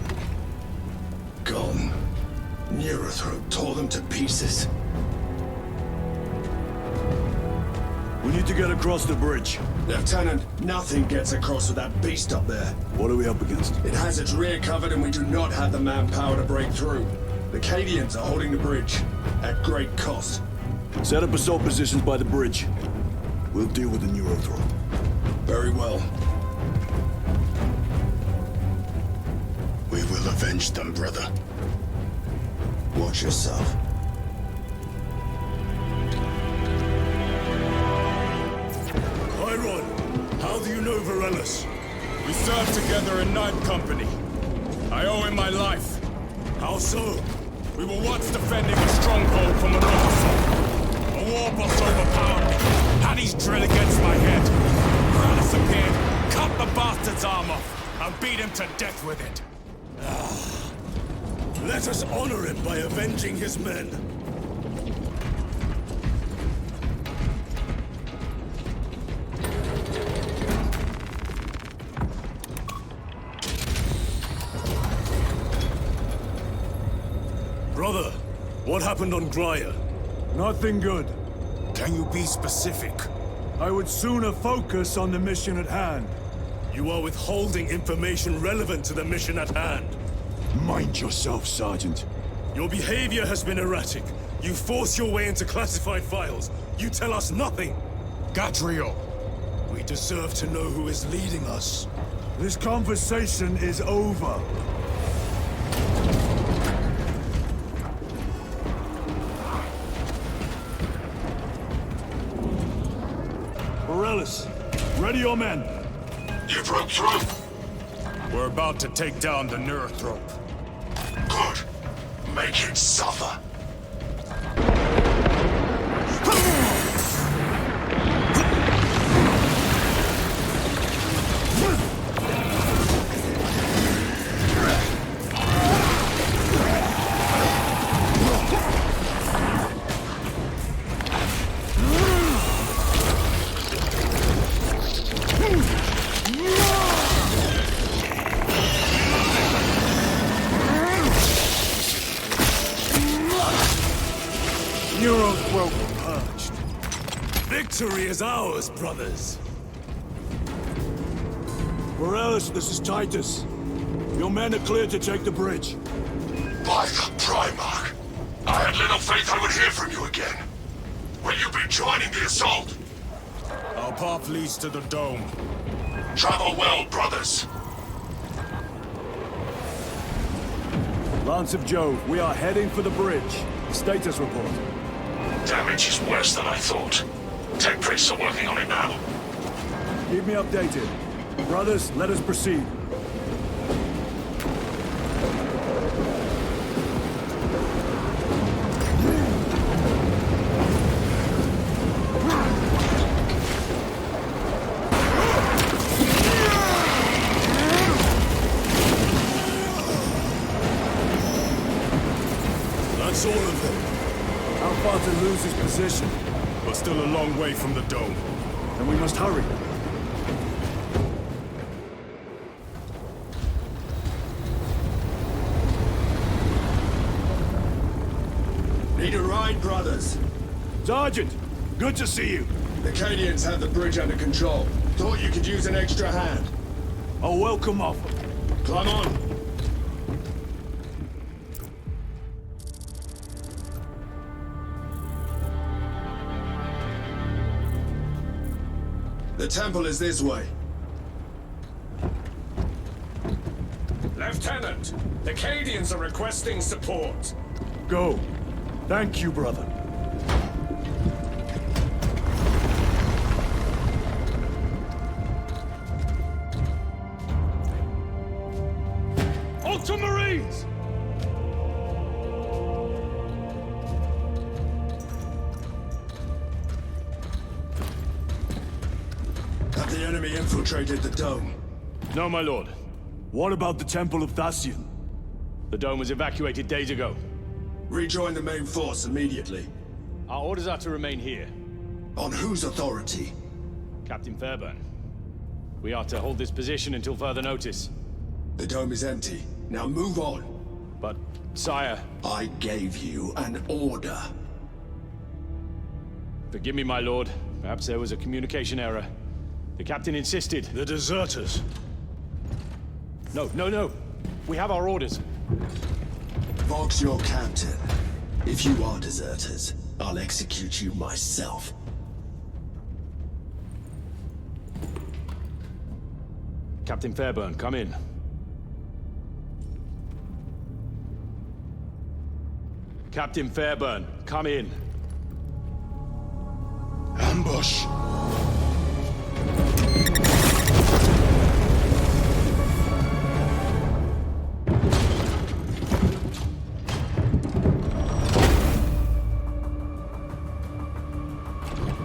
Gone. Neurothrow tore them to pieces. We need to get across the bridge. Lieutenant, nothing gets across with that beast up there. What are we up against? It has its rear covered and we do not have the manpower to break through. The Cadians are holding the bridge, at great cost. Set up assault positions by the bridge. We'll deal with the Neurothrow. Very well. We will avenge them, brother. Watch yourself. How do you know Varellus? We served together in 9th Company. I owe him my life. How so? We were once defending a stronghold from an overflow. A war boss overpowered me, had his drill against my head. Varellus appeared, cut the bastard's arm off, and beat him to death with it. Let us honor him by avenging his men. Brother, what happened on Graya? Nothing good. Can you be specific? I would sooner focus on the mission at hand. You are withholding information relevant to the mission at hand. Mind yourself, Sergeant. Your behavior has been erratic. You force your way into classified files. You tell us nothing. Gadriel. We deserve to know who is leading us. This conversation is over. Varellus, ready your men. You broke through? We're about to take down the Neurothrope. Good. Make it suffer. Victory is ours, brothers. Varellus, this is Titus. Your men are cleared to take the bridge. By the Primarch! I had little faith I would hear from you again. Will you be joining the assault? Our path leads to the dome. Travel well, brothers. Lance of Jove, we are heading for the bridge. Status report. Damage is worse than I thought. Tech priests are working on it now. Keep me updated. Brothers, let us proceed. That's all of them. How far to lose his position? We're still a long way from the dome. Then we must hurry. Need a ride, brothers? Sergeant, good to see you. The Cadians have the bridge under control. Thought you could use an extra hand. A welcome offer. Climb on. The temple is this way. Lieutenant, the Cadians are requesting support. Go. Thank you, brother. Ultramarines! Have the enemy infiltrated the dome? No, my lord. What about the Temple of Thasian? The dome was evacuated days ago. Rejoin the main force immediately. Our orders are to remain here. On whose authority? Captain Fairburn. We are to hold this position until further notice. The dome is empty. Now move on. But, sire... I gave you an order. Forgive me, my lord. Perhaps there was a communication error. The captain insisted. The deserters. No. We have our orders. Vox your captain. If you are deserters, I'll execute you myself. Captain Fairburn, come in. Captain Fairburn, come in. Ambush!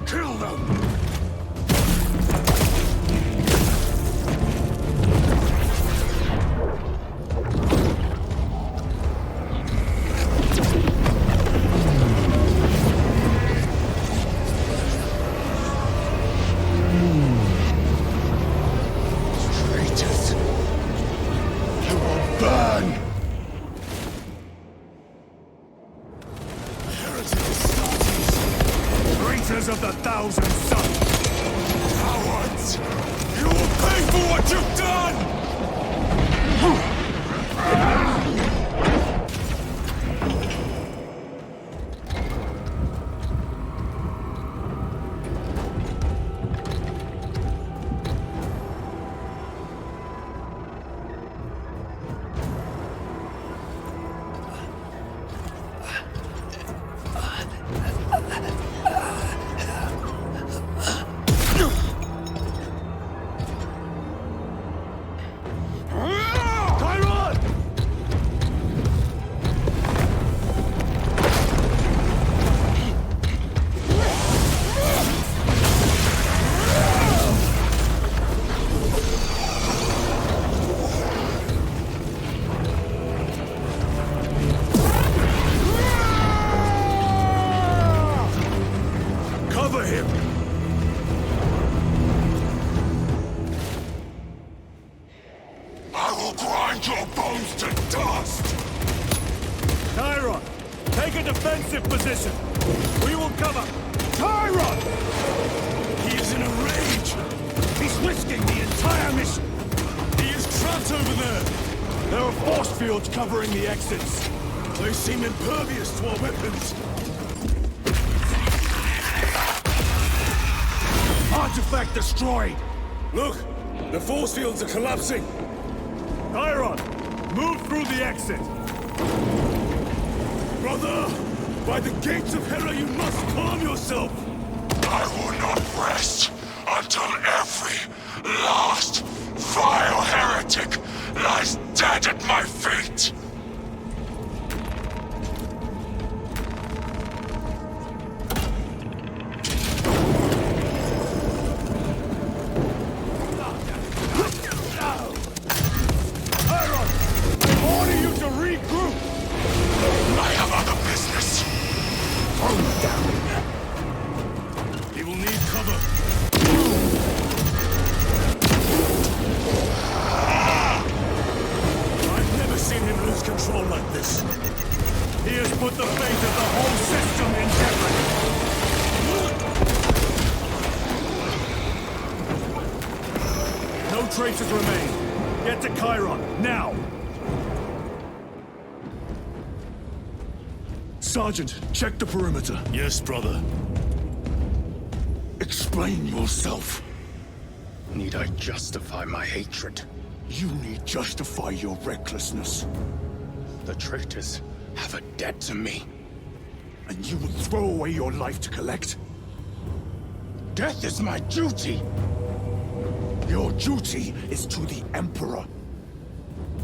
Kill them! Of the Thousand Sons! Cowards! You will pay for what you've done! Covering the exits. They seem impervious to our weapons. Artifact destroyed! Look! The force fields are collapsing! Chiron! Move through the exit! Brother! By the gates of Hera, you must calm yourself! I will not rest until every last vile heretic lies dead at my feet! Traitors remain. Get to Chiron, now! Sergeant, check the perimeter. Yes, brother. Explain yourself. Need I justify my hatred? You need justify your recklessness. The traitors have a debt to me. And you would throw away your life to collect? Death is my duty! Your duty is to the Emperor.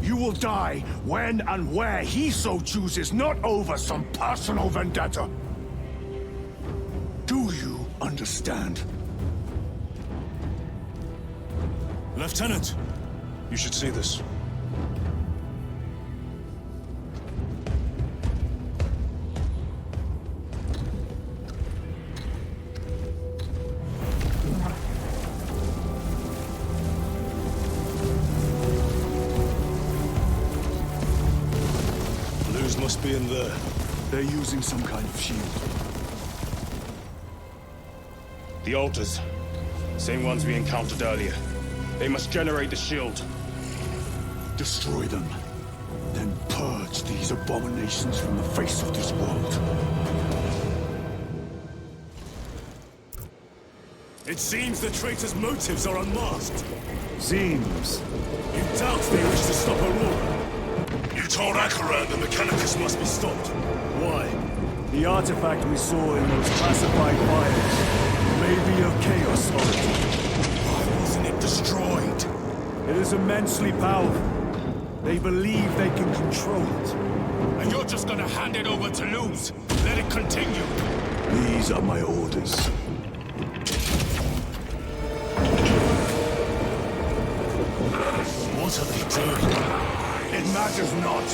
You will die when and where he so chooses, not over some personal vendetta. Do you understand? Lieutenant, you should see this. Must be in there. They're using some kind of shield. The altars. Same ones we encountered earlier. They must generate the shield. Destroy them. Then purge these abominations from the face of this world. It seems the traitor's motives are unmasked. Seems. You doubt they wish to stop Aurora? You told Akaran the Mechanicus must be stopped. Why? The artifact we saw in those classified files may be of Chaos origin. Why wasn't it destroyed? It is immensely powerful. They believe they can control it. And you're just gonna hand it over to lose? Let it continue? These are my orders. What are they doing? It matters not.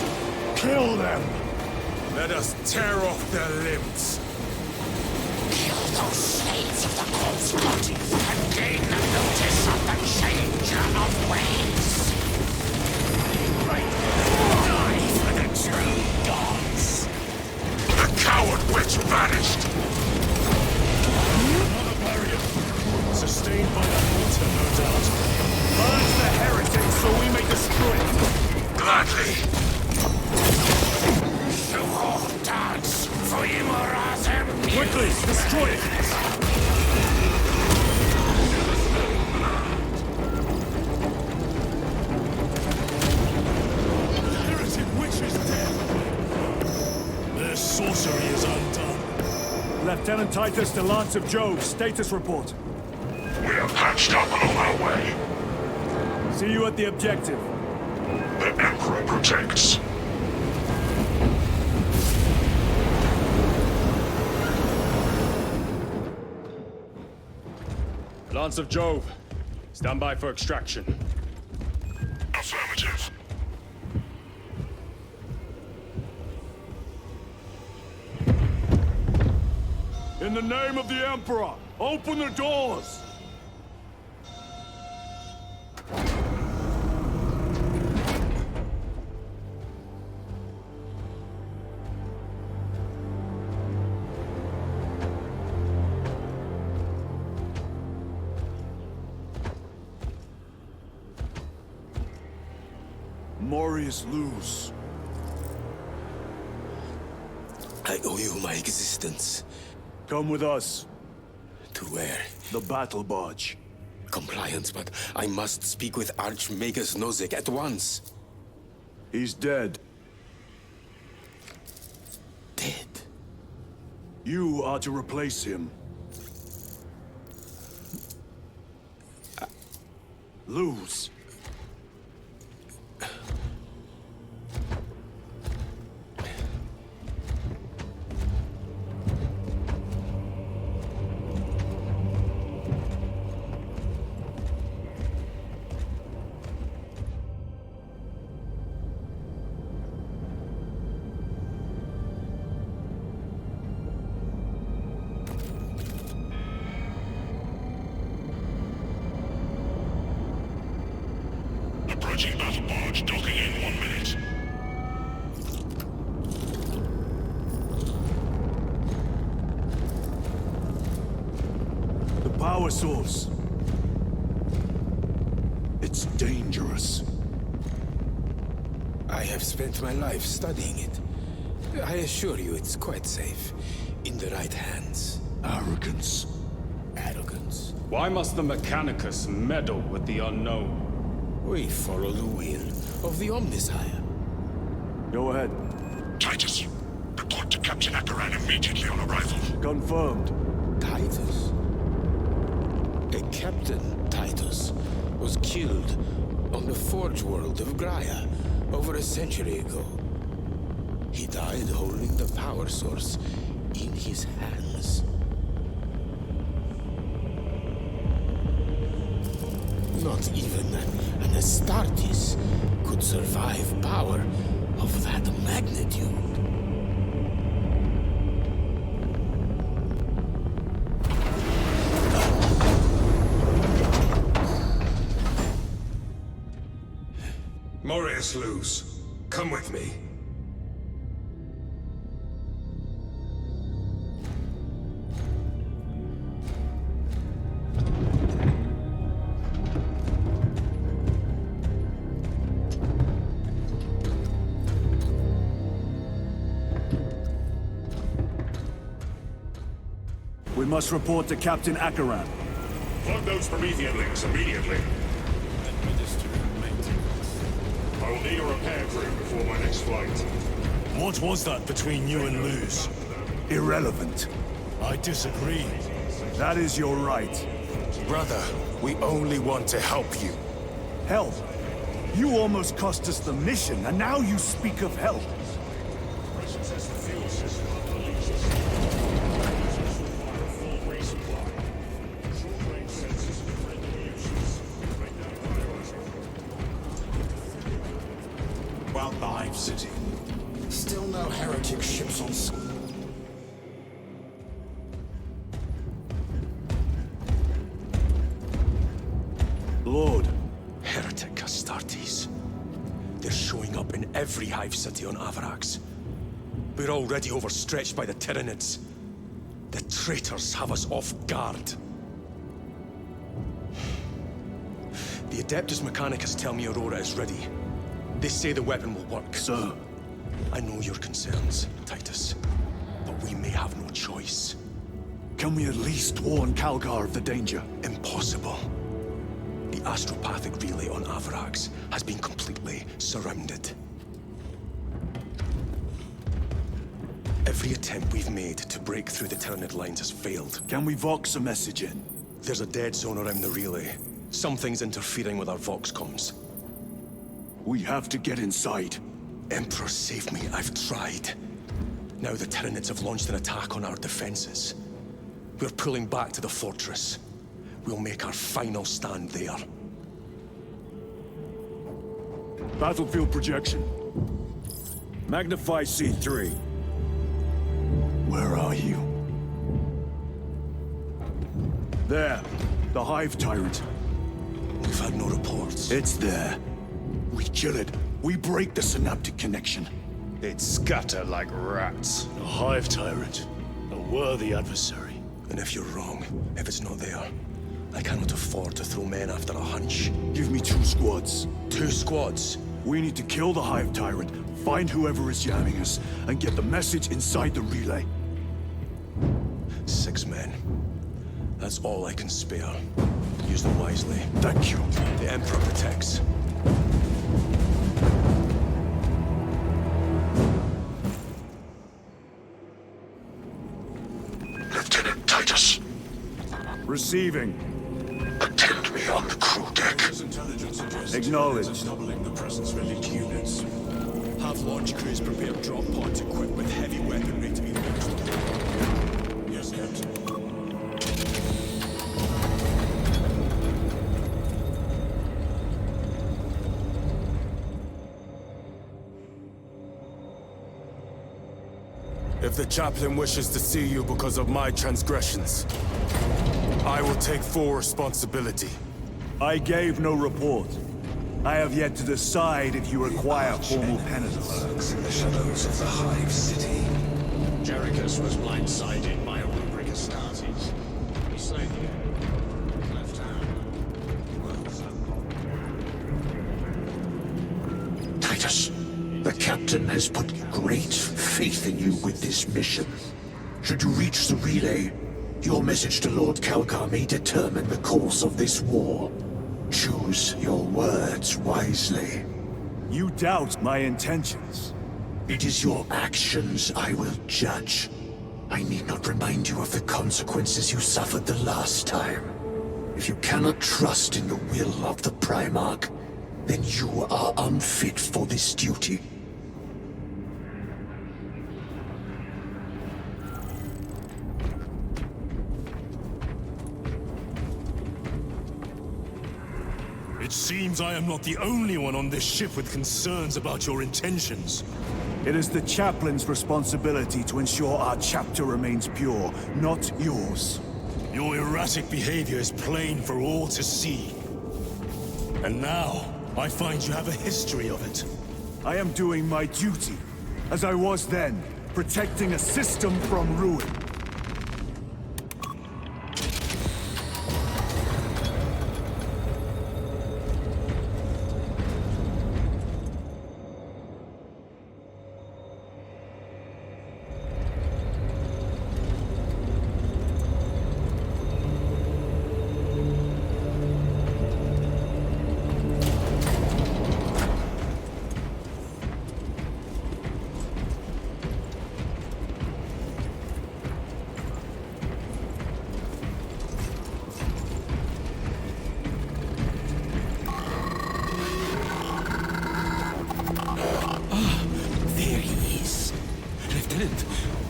Kill them! Let us tear off their limbs. Kill those slaves of the corpse plot and gain the notice of the changer of ways. Die for the true gods. The coward witch vanished. Another barrier. Sustained by that water, no doubt. Purge the heretics so we may destroy it. Gladly. Dance for Immorasm. Quickly, destroy it! The heretic witch is dead. Their sorcery is undone. Lieutenant Titus to Lance of Jove, status report. We are patched up along our way. See you at the objective. The Emperor protects. Lance of Jove, stand by for extraction. Affirmative. In the name of the Emperor, open the doors! Morius lose. I owe you my existence. Come with us. To where? The battle barge. Compliance, but I must speak with Archmagus Nozick at once. He's dead. Dead? You are to replace him. Lose. Approaching battle barge, docking in 1 minute. The power source. It's dangerous. I have spent my life studying it. I assure you it's quite safe. In the right hands. Arrogance. Arrogance? Why must the Mechanicus meddle with the unknown? We follow the will of the Omnisire. Go ahead. Titus, report to Captain Akaran immediately on arrival. Confirmed. Titus? Captain Titus was killed on the Forge world of Graia over a century ago. He died holding the power source in his hands. Not even an Astartes could survive power of that magnitude. Morius Luz, come with me. We must report to Captain Akaran. Plug those Promethean links immediately. Administer maintenance. I will need a repair crew before my next flight. What was that between you and Luz? Irrelevant. I disagree. That is your right. Brother, we only want to help you. Help? You almost cost us the mission, and now you speak of help. About the Hive City. Still no heretic ships on sea. Lord. Heretic Astartes. They're showing up in every Hive City on Avarax. We're already overstretched by the Tyranids. The traitors have us off guard. The Adeptus Mechanicus tell me Aurora is ready. They say the weapon will work. Sir. I know your concerns, Titus, but we may have no choice. Can we at least warn Calgar of the danger? Impossible. The astropathic relay on Avarax has been completely surrounded. Every attempt we've made to break through the Tyranid lines has failed. Can we Vox a message in? There's a dead zone around the relay. Something's interfering with our Vox comms. We have to get inside. Emperor, save me. I've tried. Now the Tyranids have launched an attack on our defenses. We're pulling back to the fortress. We'll make our final stand there. Battlefield projection. Magnify C3. Where are you? There. The Hive Tyrant. We've had no reports. It's there. We kill it. We break the synaptic connection. They'd scatter like rats. A Hive Tyrant. A worthy adversary. And if you're wrong, if it's not there, I cannot afford to throw men after a hunch. Give me 2 squads. 2 squads? We need to kill the Hive Tyrant, find whoever is jamming us, and get the message inside the relay. 6 men. That's all I can spare. Use them wisely. Thank you. The Emperor protects. Lieutenant Titus. Receiving. Attend me on the crew deck. Acknowledged. Doubling the presence of elite units. Have launch crews prepare drop pods equipped with heavy weaponry to be launched. Yes, Captain. If the chaplain wishes to see you because of my transgressions, I will take full responsibility. I gave no report. I have yet to decide if you require formal penance. Lurks in the shadows of the Hive City. Jerichus was blindsided by a Roboute Astartes. He slayed the left hand. Titus, the captain has put great faith in you with this mission. Should you reach the relay, your message to Lord Calgar may determine the course of this war. Choose your words wisely. You doubt my intentions. It is your actions I will judge. I need not remind you of the consequences you suffered the last time. If you cannot trust in the will of the Primarch, then you are unfit for this duty. It seems I am not the only one on this ship with concerns about your intentions. It is the chaplain's responsibility to ensure our chapter remains pure, not yours. Your erratic behavior is plain for all to see. And now, I find you have a history of it. I am doing my duty, as I was then, protecting a system from ruin.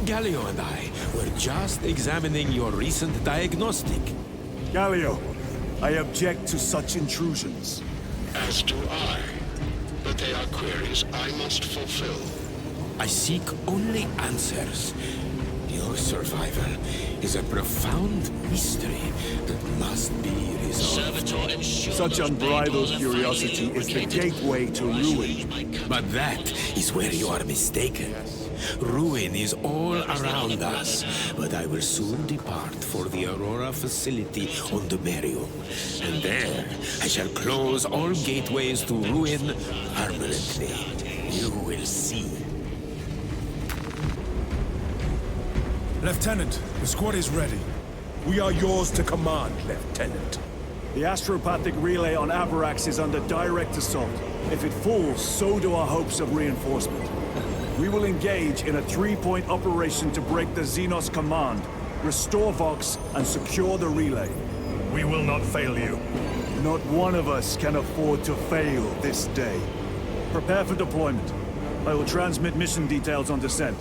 Galio and I were just examining your recent diagnostic. Galio, I object to such intrusions. As do I. But they are queries I must fulfill. I seek only answers. Your survival is a profound mystery that must be resolved. Such unbridled curiosity is the gateway to ruin. But that is where you are mistaken. Ruin is all around us, but I will soon depart for the Aurora facility on the Imperium. And there, I shall close all gateways to ruin permanently. You will see. Lieutenant, the squad is ready. We are yours to command, Lieutenant. The astropathic relay on Avarax is under direct assault. If it falls, so do our hopes of reinforcement. We will engage in a three-point operation to break the Xenos command, restore Vox, and secure the relay. We will not fail you. Not one of us can afford to fail this day. Prepare for deployment. I will transmit mission details on descent.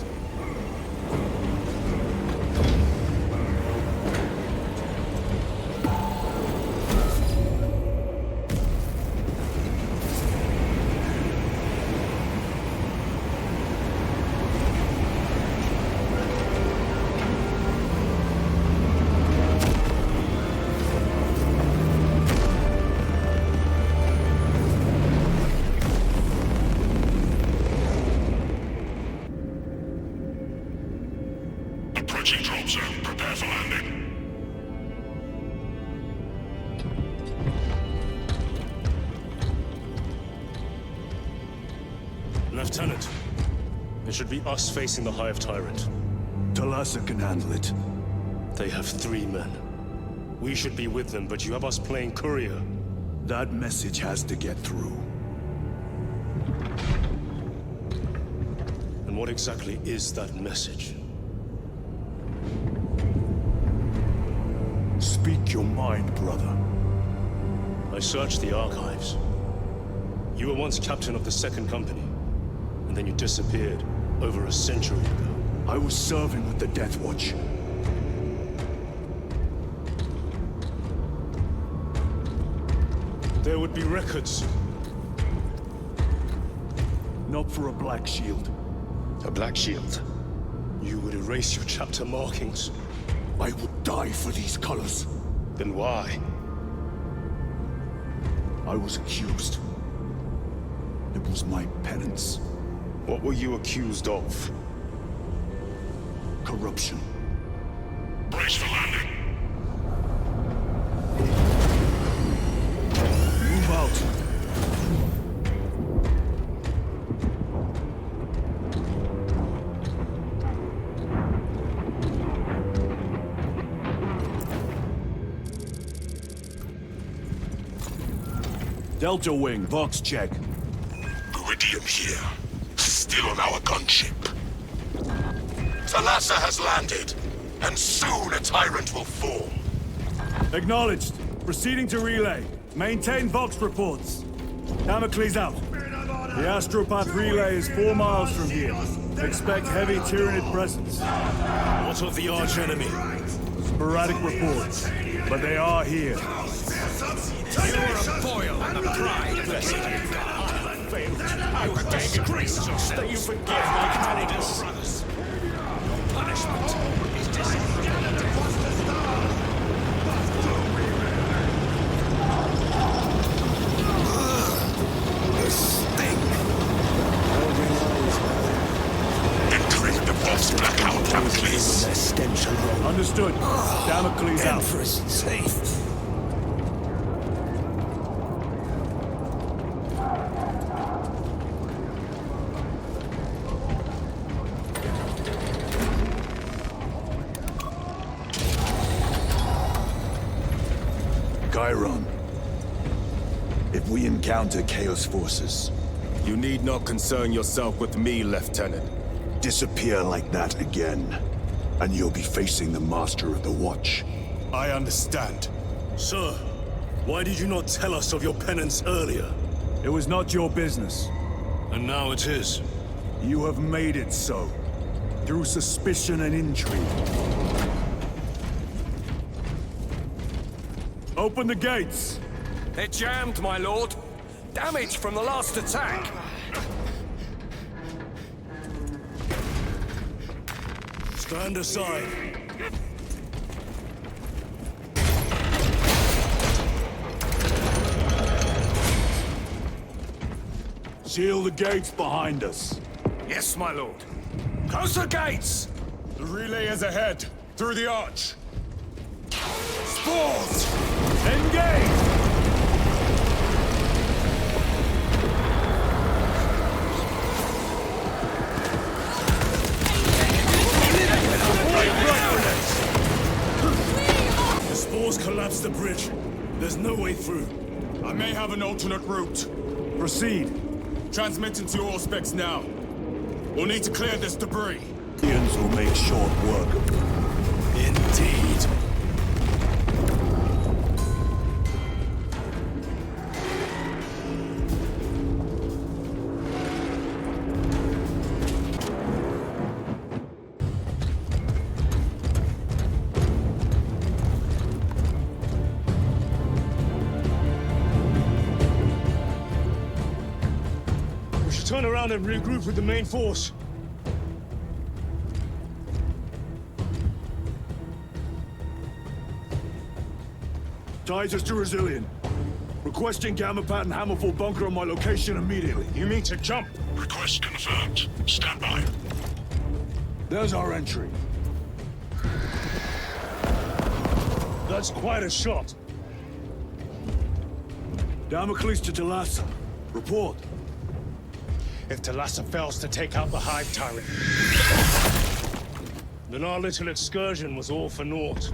Approaching drop zone. Prepare for landing. Lieutenant, it should be us facing the Hive Tyrant. Talassa can handle it. They have 3 men. We should be with them, but you have us playing courier. That message has to get through. And what exactly is that message? Speak your mind, brother. I searched the archives. You were once captain of the 2nd Company, and then you disappeared over a century ago. I was serving with the Death Watch. There would be records. Not for a Black Shield. A Black Shield? You would erase your chapter markings. I would die for these colors. Then why? I was accused. It was my penance. What were you accused of? Corruption. Brace for landing. Move out. Delta Wing, Vox check. Iridium here. Still on our gunship. Talassa has landed, and soon a tyrant will fall. Acknowledged. Proceeding to relay. Maintain Vox reports. Damocles out. The Astropath relay is 4 miles from here. Expect heavy Tyranid presence. What of the arch-enemy? Sporadic reports, but they are here. You're a foil on the pride, blessed God. You have disgraced us that you forgive my Titus. Punishment is dishonorable. Entering the boss blackout, Damocles. Understood. Damocles out. Empress safe. Chiron. If we encounter Chaos forces... You need not concern yourself with me, Lieutenant. Disappear like that again, and you'll be facing the Master of the Watch. I understand. Sir, why did you not tell us of your penance earlier? It was not your business. And now it is. You have made it so. through suspicion and intrigue. Open the gates! They're jammed, my lord. Damage from the last attack. Stand aside. Seal the gates behind us. Yes, my lord. Close the gates! The relay is ahead, through the arch. Spores! Engage! The spores collapse the bridge. There's no way through. I may have an alternate route. Proceed. Transmitting to your specs now. We'll need to clear this debris. Indians will make short work of them. Indeed. Turn around and regroup with the main force. Titus to Resilient. Requesting Gamma Pat and Hammerfall bunker on my location immediately. You mean to jump? Request confirmed. Stand by. There's our entry. That's quite a shot. Damocles to Talassa. Report. If Talassa fails to take out the Hive Tyrant, then our little excursion was all for naught.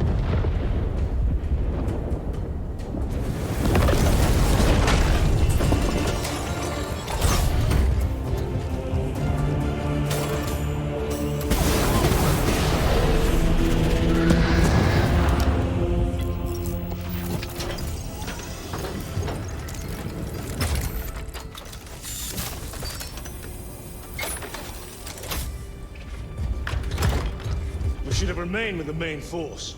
Should have remained with the main force.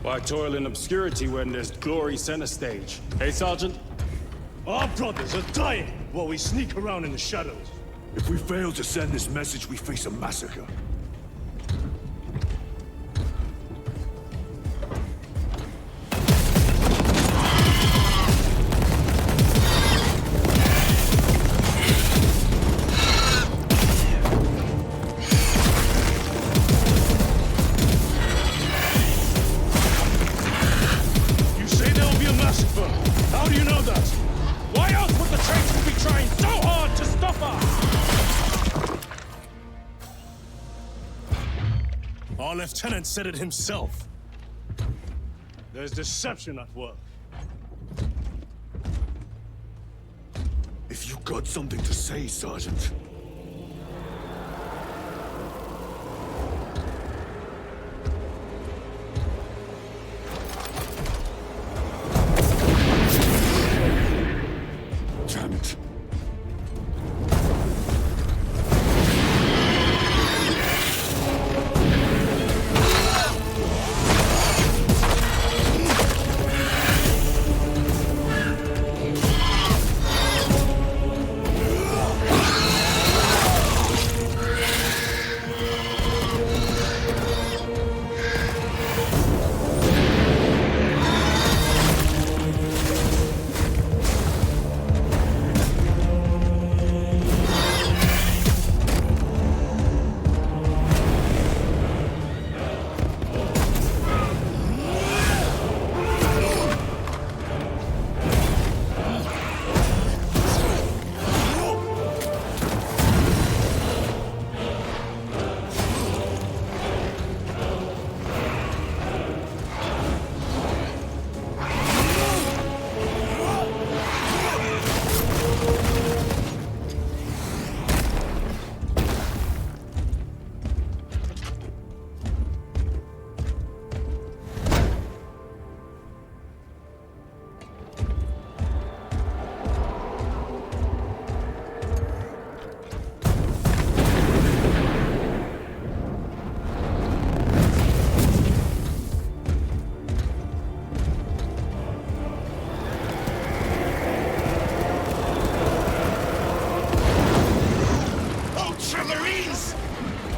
Why toil in obscurity when there's glory center stage? Hey, Sergeant? Our brothers are dying while we sneak around in the shadows. If we fail to send this message, we face a massacre. Our lieutenant said it himself. There's deception at work. If you got something to say, Sergeant. Damn it.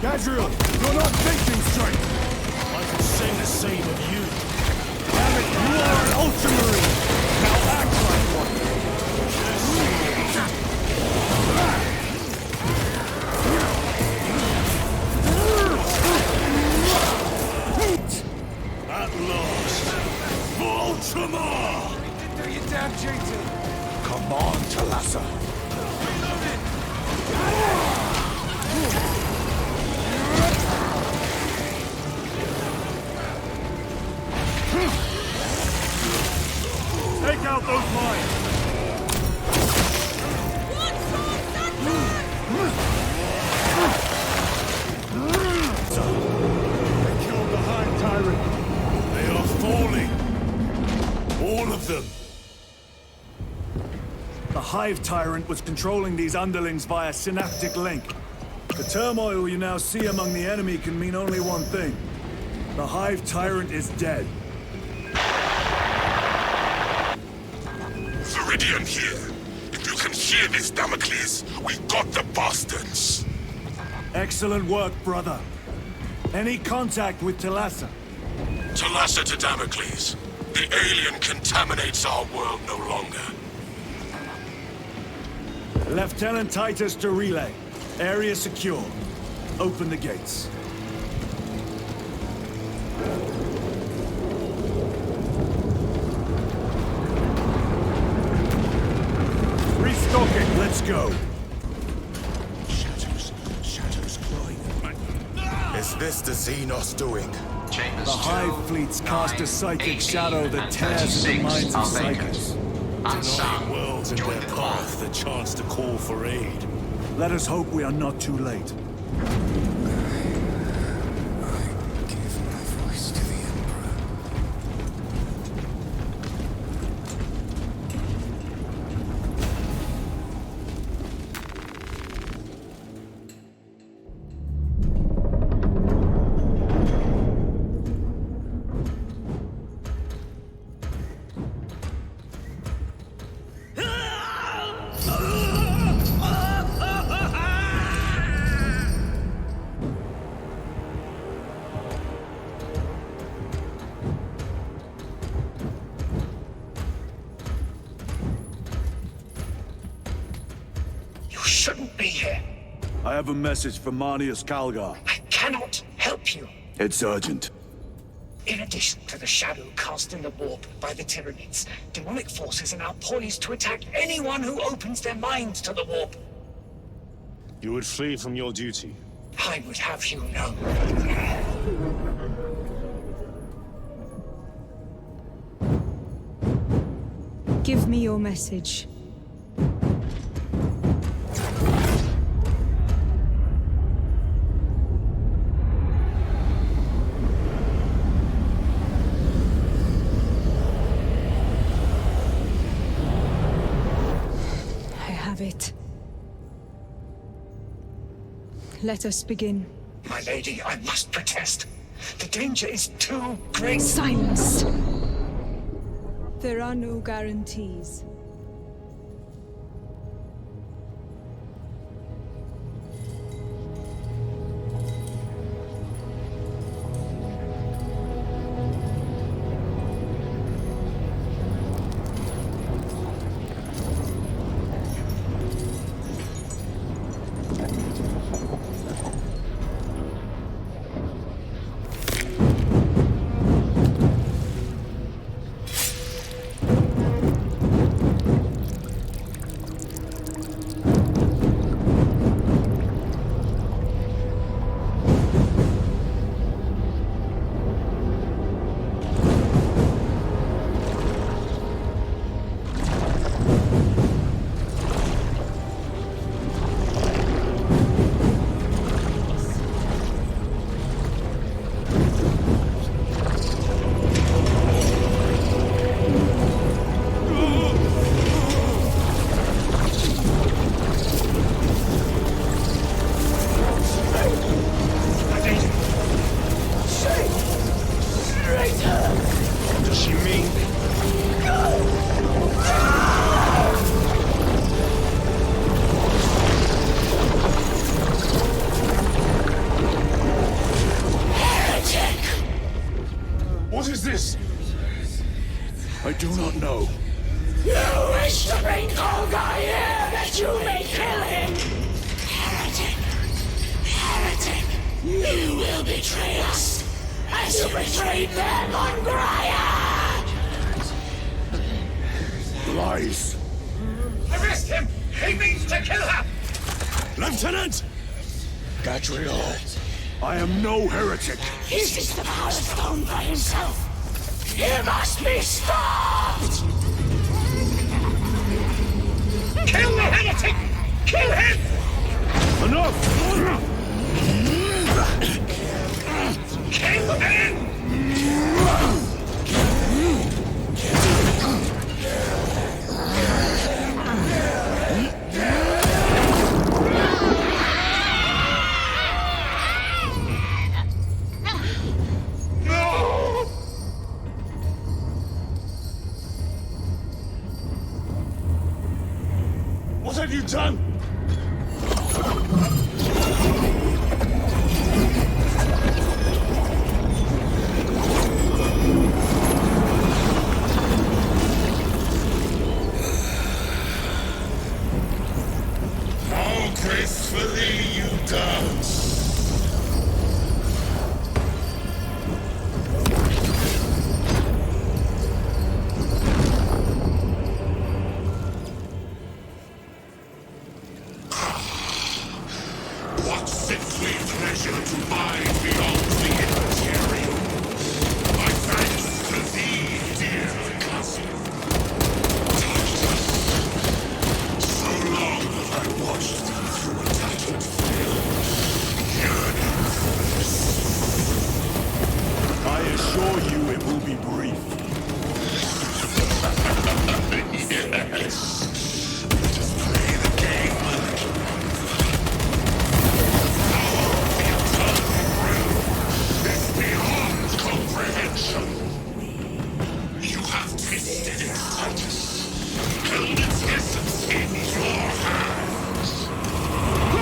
Gabriel, you're not thinking straight! I can say the same of you. Damn it, you are an Ultramarine! Now act like one! At last, Ultramar! Do your damn duty! Come on, Talassa. Take out those mines! They killed the Hive Tyrant. They are falling. All of them. The Hive Tyrant was controlling these underlings via synaptic link. The turmoil you now see among the enemy can mean only one thing. The Hive Tyrant is dead. Viridian here. If you can hear this, Damocles, we got the bastards. Excellent work, brother. Any contact with Talassa? Talassa to Damocles. The alien contaminates our world no longer. Lieutenant Titus to relay. Area secure. Open the gates. Restocking, let's go. Shadows glowing. Is this the Xenos doing? Chambers The Hive fleets cast a psychic shadow that tears the minds of psychics. Denying worlds in their path the chance to call for aid. Let us hope we are not too late. Shouldn't be here. I have a message from Marnius Calgar. I cannot help you. It's urgent. In addition to the shadow cast in the warp by the Tyranids, demonic forces are now poised to attack anyone who opens their minds to the warp. You would flee from your duty. I would have you know. Give me your message. It. Let us begin. My lady, I must protest. The danger is too great. Silence! There are no guarantees. I do not know. You wish to bring Golgar here that you may kill him! Heretic! Heretic! You will betray us as you betrayed them on Graia! Lies! Arrest him! He means to kill her! Lieutenant! Gadriel, I am no heretic. He seeks the power stone by himself. He must be stopped! Kill the heretic! Kill him! Enough! Kill him! What have you done? How gracefully you dance! What sickly pleasure to find beyond the Imperium! My thanks to thee, dear cousin. Titus, so long have I watched thee through a tattered field, yearning for this. I assure you it will be brief. Yes. Let us play the game. Is beyond comprehension. You have tasted it, Titus. Held its essence in your hands.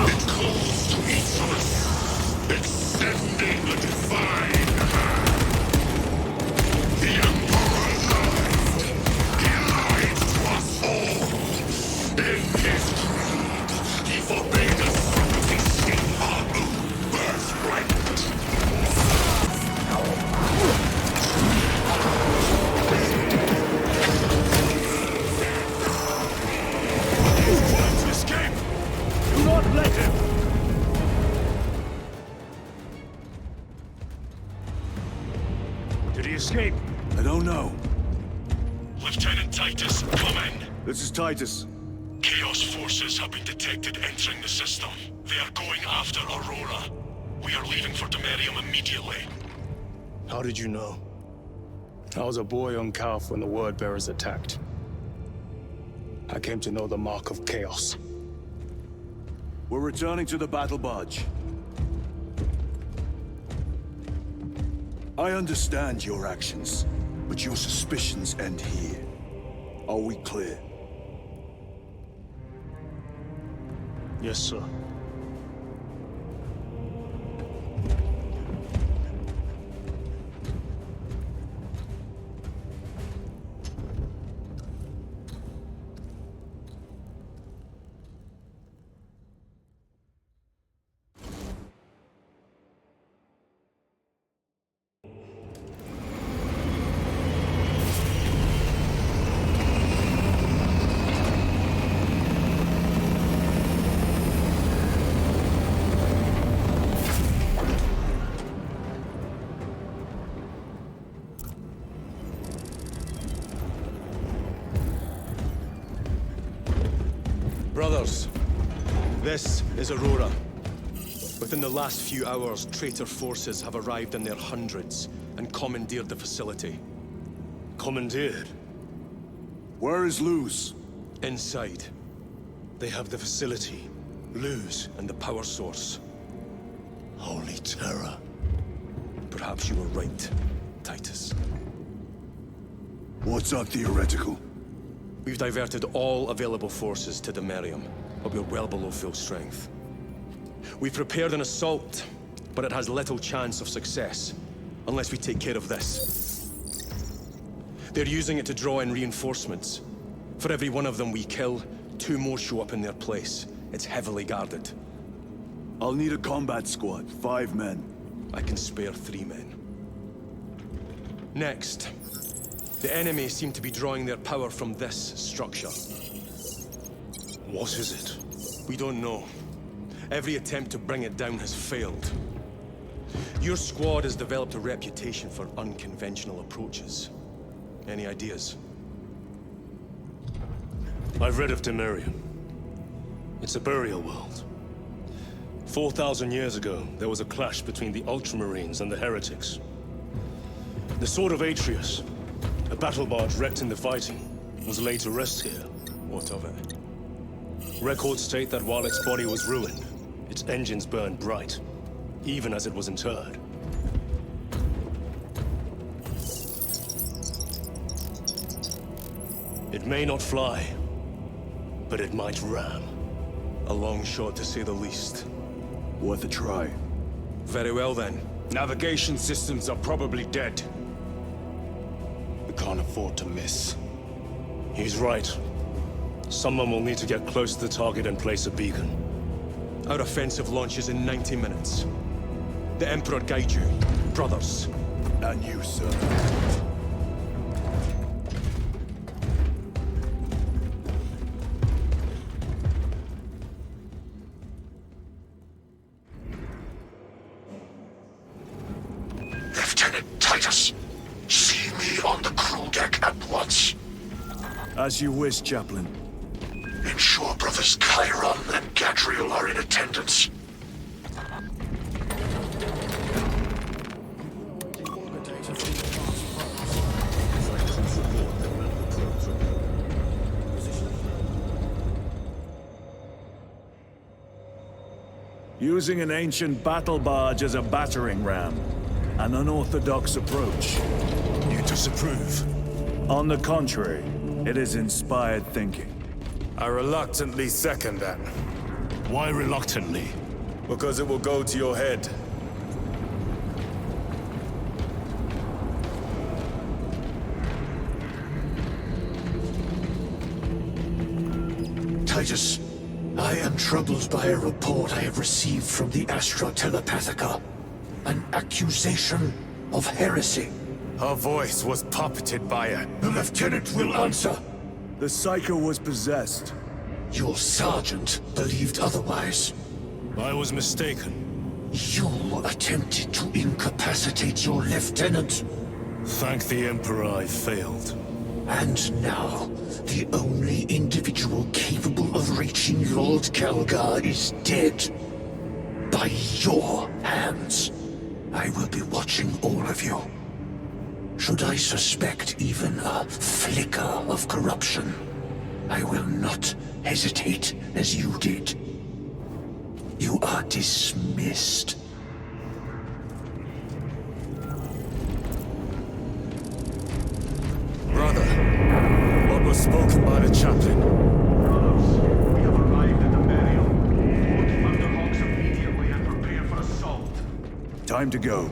It calls to each of us, extending a divine hand. The Emperor lied. He lied to us all. In his greed, he forbade us from tasting our own birthright. He's trying to escape! Do not let him! Did he escape? I don't know. Lieutenant Titus, come in. This is Titus. Chaos forces have been detected entering the system. They are going after Aurora. We are leaving for Demerium immediately. How did you know? I was a boy on Calf when the Word Bearers attacked. I came to know the mark of chaos. We're returning to the battle barge. I understand your actions, but your suspicions end here. Are we clear? Yes, sir. Brothers, this is Aurora. Within the last few hours, traitor forces have arrived in their hundreds and commandeered the facility. Commandeered? Where is Luz? Inside. They have the facility, Luz, and the power source. Holy terror. Perhaps you were right, Titus. What's up, the heretical? We've diverted all available forces to Demerium, but we're well below full strength. We've prepared an assault, but it has little chance of success, unless we take care of this. They're using it to draw in reinforcements. For every one of them we kill, 2 more show up in their place. It's heavily guarded. I'll need a combat squad, 5 men. I can spare 3 men. Next, the enemy seem to be drawing their power from this structure. What is it? We don't know. Every attempt to bring it down has failed. Your squad has developed a reputation for unconventional approaches. Any ideas? I've read of Demerium. It's a burial world. 4,000 years ago, there was a clash between the Ultramarines and the heretics. The Sword of Atreus, a battle barge wrecked in the fighting, was laid to rest here. What of it? Records state that while its body was ruined, its engines burned bright, even as it was interred. It may not fly, but it might ram. A long shot to say the least. Worth a try. Very well then. Navigation systems are probably dead. We can't afford to miss. He's right. Someone will need to get close to the target and place a beacon. Our offensive launches in 90 minutes. The Emperor guide you, brothers. And you, sir. Lieutenant Titus, see me on the crew deck at once. As you wish, Chaplain. Ensure brothers Chiron and Gadriel are in attendance. Using an ancient battle barge as a battering ram. An unorthodox approach. You disapprove? On the contrary, it is inspired thinking. I reluctantly second that. Why reluctantly? Because it will go to your head. Titus, I am troubled by a report I have received from the Astra Telepathica. An accusation of heresy. Her voice was puppeted by it. The lieutenant will answer. The Psycho was possessed. Your sergeant believed otherwise. I was mistaken. You attempted to incapacitate your lieutenant. Thank the Emperor I failed. And now, the only individual capable of reaching Lord Calgar is dead. By your hands. I will be watching all of you. Should I suspect even a flicker of corruption, I will not hesitate as you did. You are dismissed. Brother, what was spoken by the chaplain? Brothers, we have arrived at the burial. Put Thunderhawks immediately and prepare for assault. Time to go.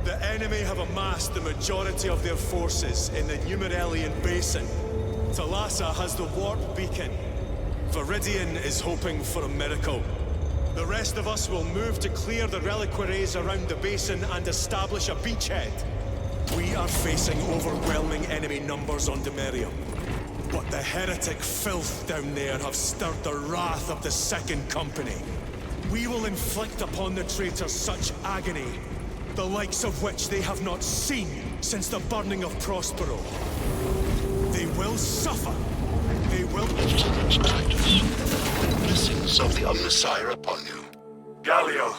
The enemy have amassed the majority of their forces in the Numerelian Basin. Thalassa has the warp beacon. Viridian is hoping for a miracle. The rest of us will move to clear the reliquaries around the basin and establish a beachhead. We are facing overwhelming enemy numbers on Demerium. But the heretic filth down there have stirred the wrath of the Second Company. We will inflict upon the traitors such agony, the likes of which they have not seen since the burning of Prospero. They will suffer. They will... Titus, blessings of the Omnissiah upon you. Galliel!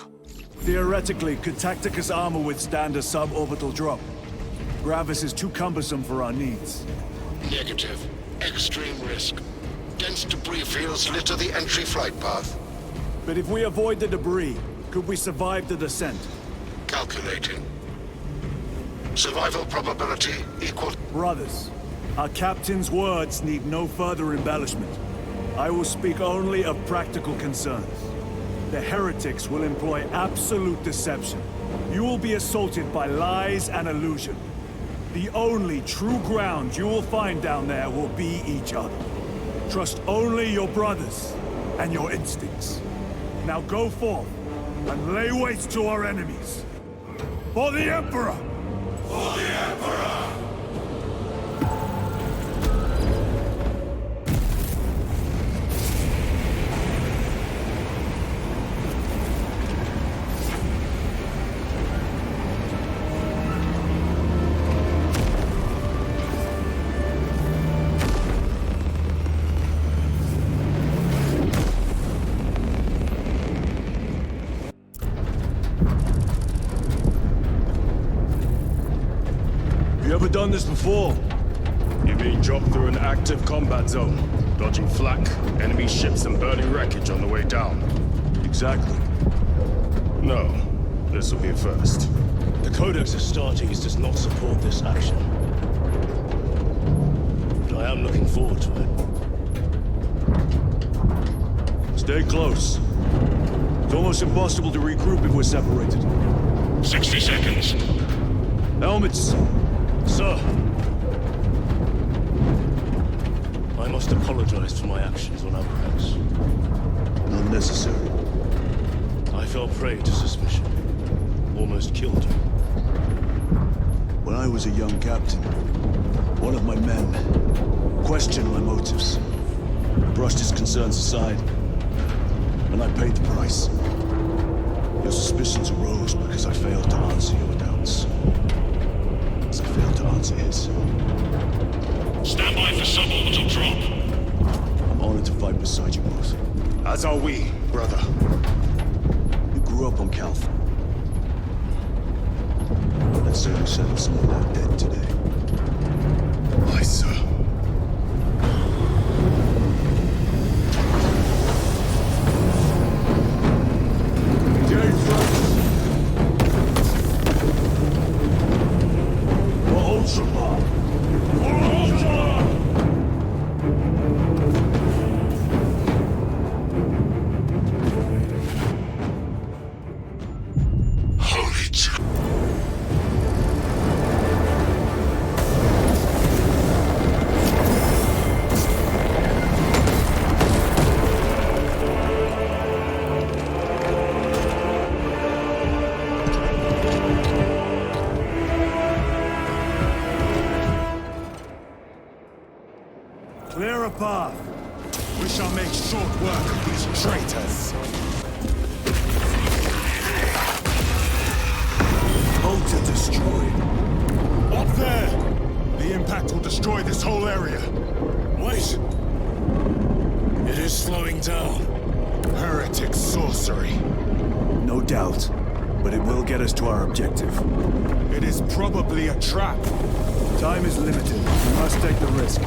Theoretically, could Tacticus armor withstand a suborbital drop? Gravis is too cumbersome for our needs. Negative. Extreme risk. Dense debris fields litter the entry flight path. But if we avoid the debris, could we survive the descent? Calculating. Survival probability equal... Brothers, our captain's words need no further embellishment. I will speak only of practical concerns. The heretics will employ absolute deception. You will be assaulted by lies and illusion. The only true ground you will find down there will be each other. Trust only your brothers and your instincts. Now go forth and lay waste to our enemies. For the Emperor! For the Emperor! You ever done this before? You mean drop through an active combat zone, dodging flak, enemy ships and burning wreckage on the way down? Exactly. No, this will be a first. The Codex Astartes does not support this action. But I am looking forward to it. Stay close. It's almost impossible to regroup if we're separated. 60 seconds. Helmets! Sir! I must apologize for my actions on Abrams. Not necessary. I fell prey to suspicion. Almost killed you. When I was a young captain, one of my men questioned my motives. Brushed his concerns aside, and I paid the price. Your suspicions arose because I failed to answer your doubts. As I failed to answer his. Stand by for suborbital drop. I'm honored to fight beside you both. As are we, brother. You grew up on Calth. That certainly settles some of that dead today. Aye, sir. Clear a path. We shall make short work of these traitors. Motor destroyed. Up there! The impact will destroy this whole area. Wait! It is slowing down. Heretic sorcery. No doubt. But it will get us to our objective. It is probably a trap. Time is limited. We must take the risk.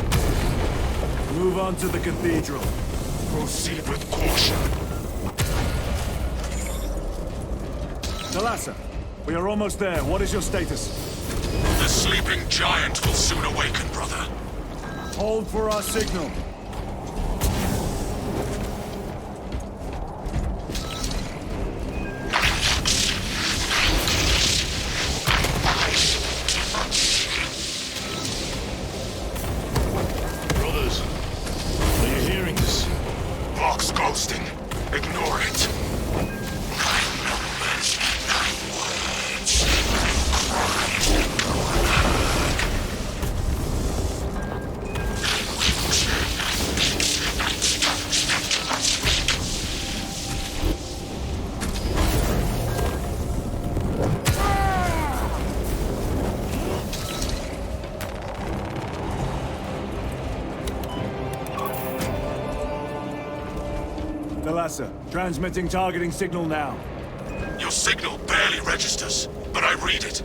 Move on to the cathedral. Proceed with caution. Thalassa, we are almost there. What is your status? The sleeping giant will soon awaken, brother. Hold for our signal. Ghosting. Ignore it. Thalassa, transmitting targeting signal now. Your signal barely registers, but I read it.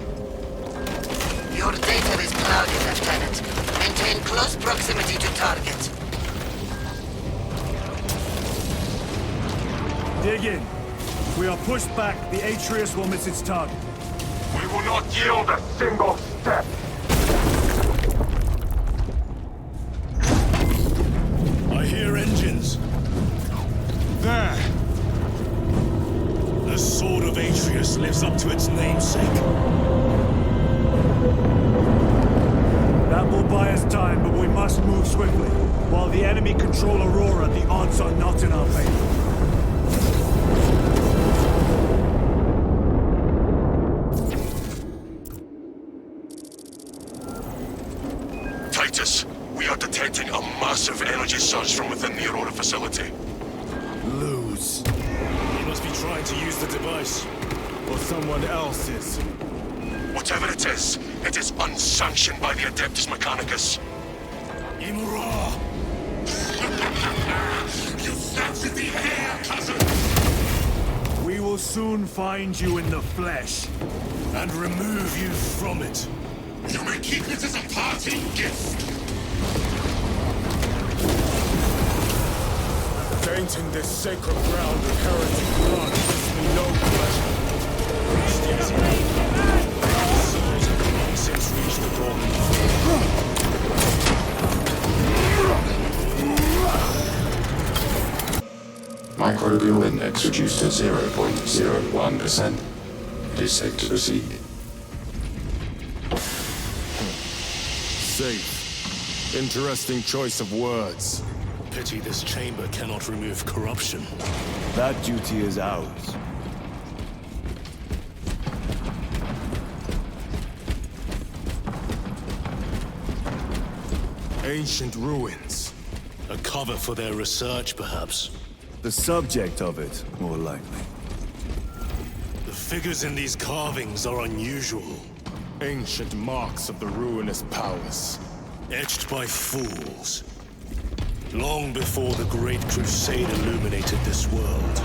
Your data is clouded, Lieutenant. Maintain close proximity to target. Dig in. If we are pushed back, the Atreus will miss its target. We will not yield a single step. I hear engines. There! The Sword of Atreus lives up to its namesake. That will buy us time, but we must move swiftly. While the enemy control Aurora, the odds are not in our favor. Titus, we are detecting a massive energy surge from within the Aurora facility. Lose. He must be trying to use the device. Or someone else is. Whatever it is unsanctioned by the Adeptus Mechanicus. Imura! You snatched at the air, cousin! We will soon find you in the flesh. And remove you from it. You may keep it as a parting gift. Tainting this sacred ground with heretic blood gives me no pleasure. Since reached the dawn. Microbial index reduced to 0.01%. It is safe to proceed. Safe. Interesting choice of words. Pity this chamber cannot remove corruption. That duty is ours. Ancient ruins. A cover for their research, perhaps. The subject of it, more likely. The figures in these carvings are unusual. Ancient marks of the ruinous powers. Etched by fools. Long before the Great Crusade illuminated this world.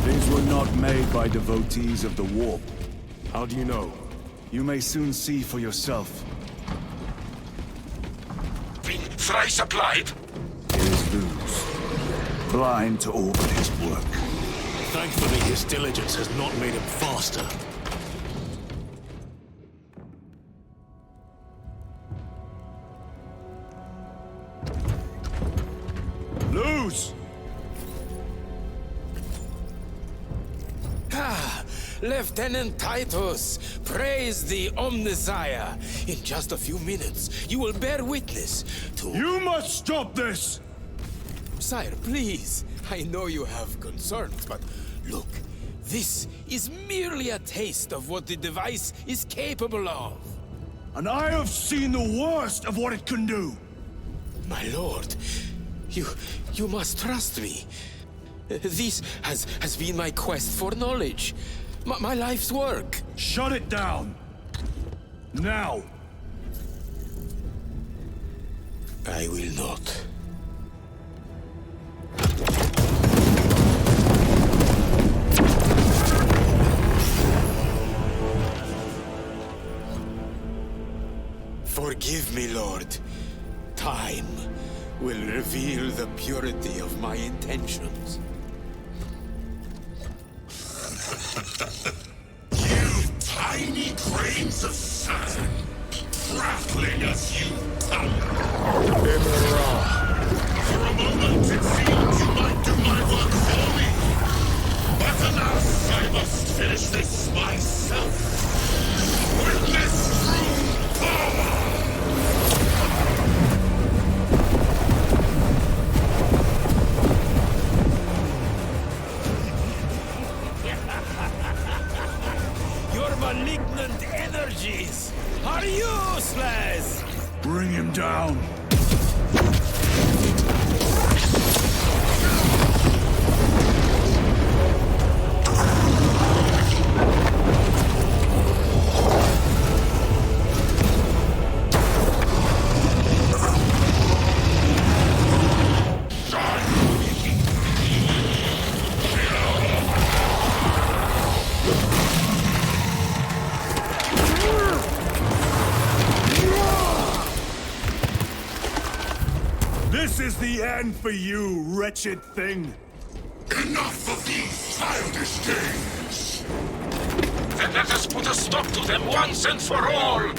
These were not made by devotees of the warp. How do you know? You may soon see for yourself. Thrice applied. It is Luz. Blind to all but his work. Thankfully, his diligence has not made him faster. Luz! Ah, Lieutenant Titus, praise the Omnisire. In just a few minutes, you will bear witness to... You must stop this! Sire, please. I know you have concerns, but look, this is merely a taste of what the device is capable of. And I have seen the worst of what it can do. My lord, you must trust me. This has been my quest for knowledge. My life's work. Shut it down. Now. I will not. Forgive me, Lord. Time will reveal the purity of my intentions. You tiny grains of sand, prattling as you come. For a moment it seemed you might do my work for me. But alas, I must finish this myself. Witness true power! Your malignant energies are useless! Bring him down. This is the end for you, wretched thing. Enough of these childish games! Then let us put a stop to them once and for all!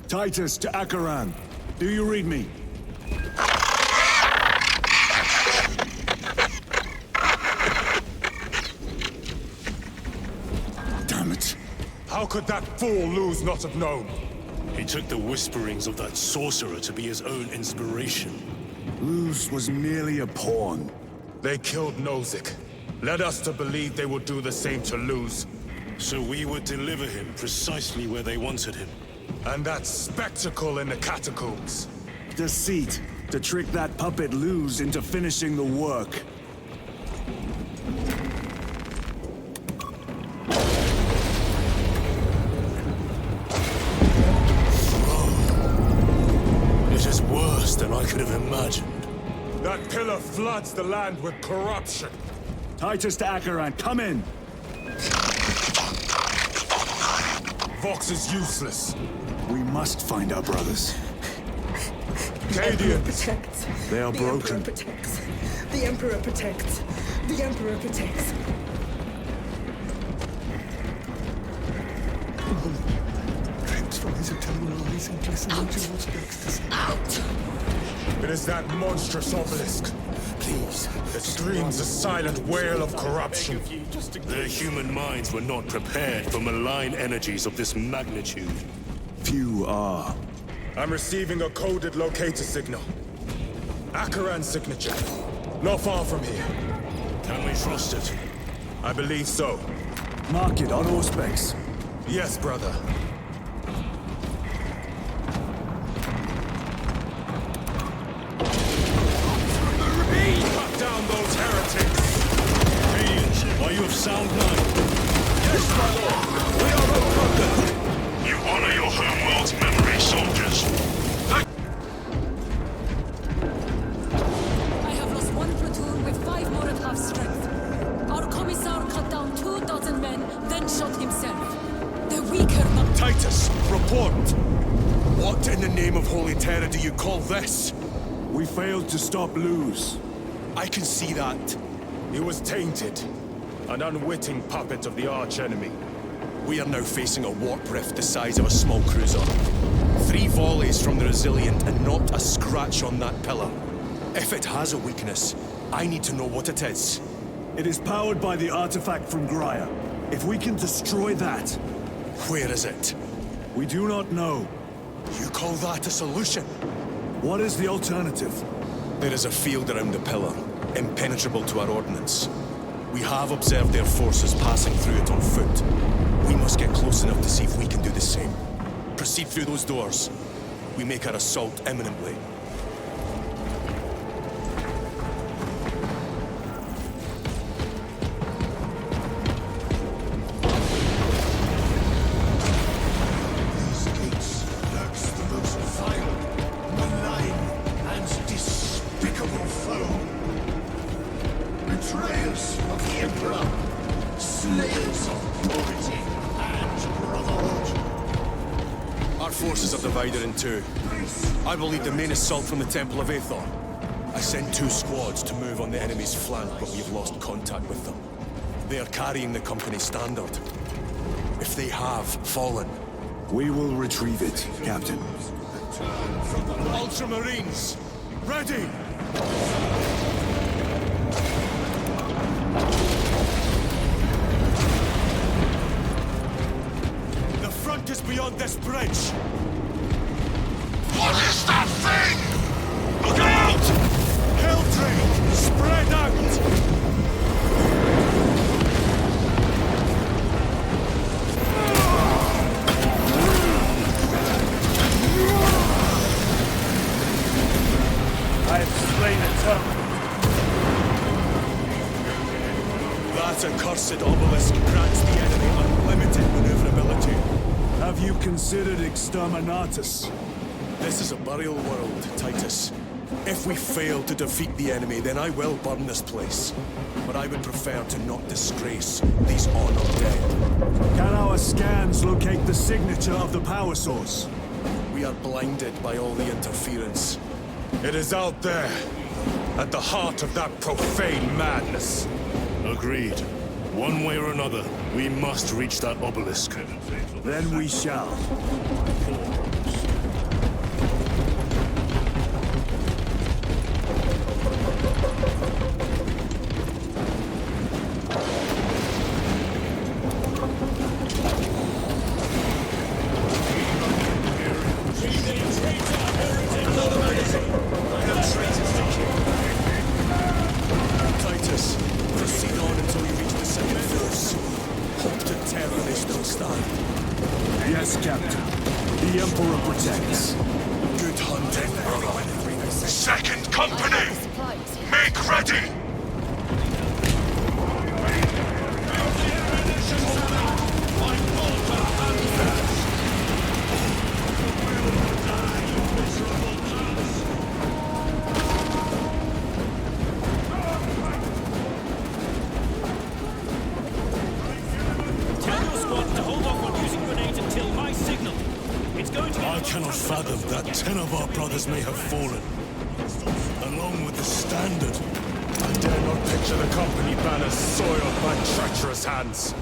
Titus to Acheran. Do you read me? Damn it. How could that fool Luz not have known? He took the whisperings of that sorcerer to be his own inspiration. Luz was merely a pawn. They killed Nozick. Led us to believe they would do the same to Luz. So we would deliver him precisely where they wanted him. And that spectacle in the catacombs. Deceit. To trick that puppet Luz into finishing the work. It is worse than I could have imagined. That pillar floods the land with corruption. Titus to Acheran, come in! Vox is useless. We must find our brothers. Cadians! Protects. They are broken. The Emperor protects. The Emperor protects. The Emperor protects. Drinks from his eternal eyes and glistening jewels begs to Out! It is that monstrous obelisk. Please. It screams a silent wail of corruption. Their human minds were not prepared for malign energies of this magnitude. Few are. I'm receiving a coded locator signal. Acheran's signature. Not far from here. Can we trust it? I believe so. Mark it on Auspex. Yes, brother. Cut down those heretics! Beings, are you of sound mind? Yes, my lord! We are unconquered! You honor your homeworld's memory, soldiers. I have lost one platoon with 5 more at half strength. Our commissar cut down 2,000 men, then shot himself. The weaker not— Titus, report! What in the name of Holy Terror do you call this? We failed to stop Luz. I can see that. He was tainted. an unwitting puppet of the arch-enemy. We are now facing a warp rift the size of a small cruiser. 3 volleys from the Resilient and not a scratch on that pillar. If it has a weakness, I need to know what it is. It is powered by the artifact from Graia. If we can destroy that... Where is it? We do not know. You call that a solution? What is the alternative? There is a field around the pillar, impenetrable to our ordnance. We have observed their forces passing through it on foot. We must get close enough to see if we can do the same. Proceed through those doors. We make our assault imminently. These gates lurks the most vile, malign, and despicable foe. Betrayers of the Emperor, slayers of purity and brotherhood. Our forces are divided in 2. I will lead the main assault from the Temple of Aethor. I sent 2 squads to move on the enemy's flank, but we've lost contact with them. They are carrying the company standard. If they have fallen... We will retrieve it, Captain. Ultramarines! Ready! The front is beyond this bridge! What is that thing? Look out! Helltrain! Spread out! I have slain a terminal. That accursed obelisk grants the enemy unlimited maneuverability. Have you considered exterminatus? This is a burial world, Titus. If we fail to defeat the enemy, then I will burn this place. But I would prefer to not disgrace these honored dead. Can our scans locate the signature of the power source? We are blinded by all the interference. It is out there, at the heart of that profane madness. Agreed. One way or another, we must reach that obelisk. Then we shall. Titus, proceed on until you reach the second force. Hope to terror they still stand. Yes, Captain. The Emperor protects. Good hunting, brother. Second company! Make ready! I cannot fathom that 10 of our brothers may have fallen. Along with the standard. I dare not picture the company banners soiled by treacherous hands.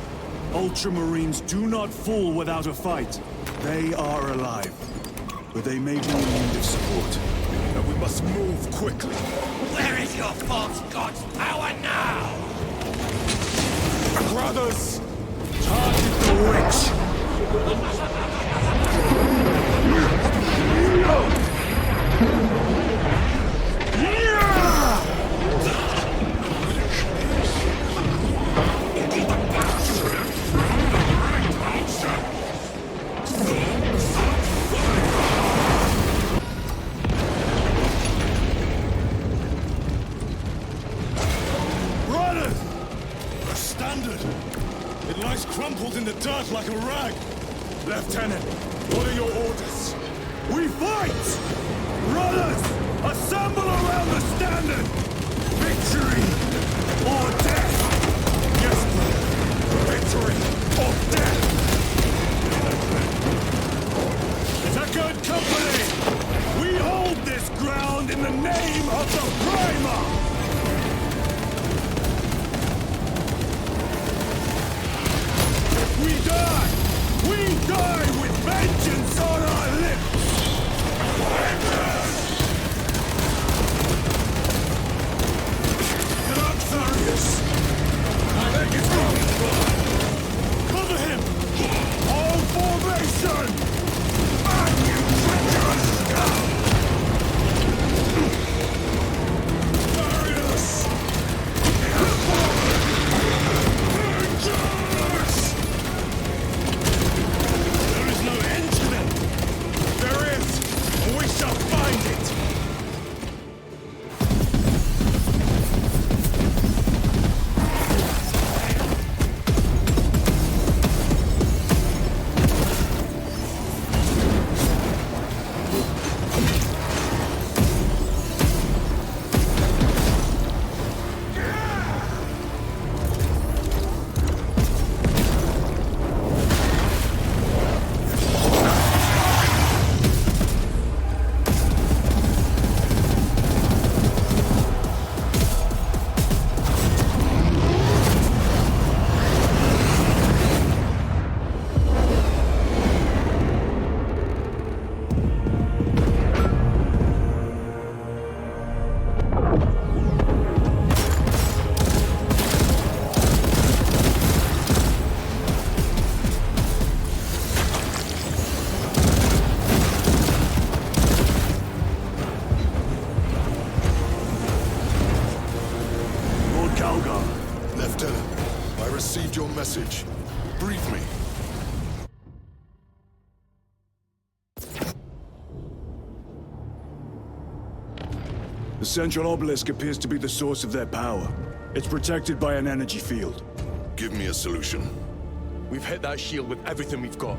Ultramarines do not fall without a fight. They are alive. But they may be in need of support. And we must move quickly. Where is your false god's power now? Brothers! Target the witch! Brothers! Our standard! It lies crumpled in the dirt like a rag! Lieutenant, what are your orders? We fight! Brothers! Assemble around the standard! Victory or death! Yes, brother! Victory or death! Second company! We hold this ground in the name of the Primarch! Lieutenant, I received your message. Brief me. The central obelisk appears to be the source of their power. It's protected by an energy field. Give me a solution. We've hit that shield with everything we've got.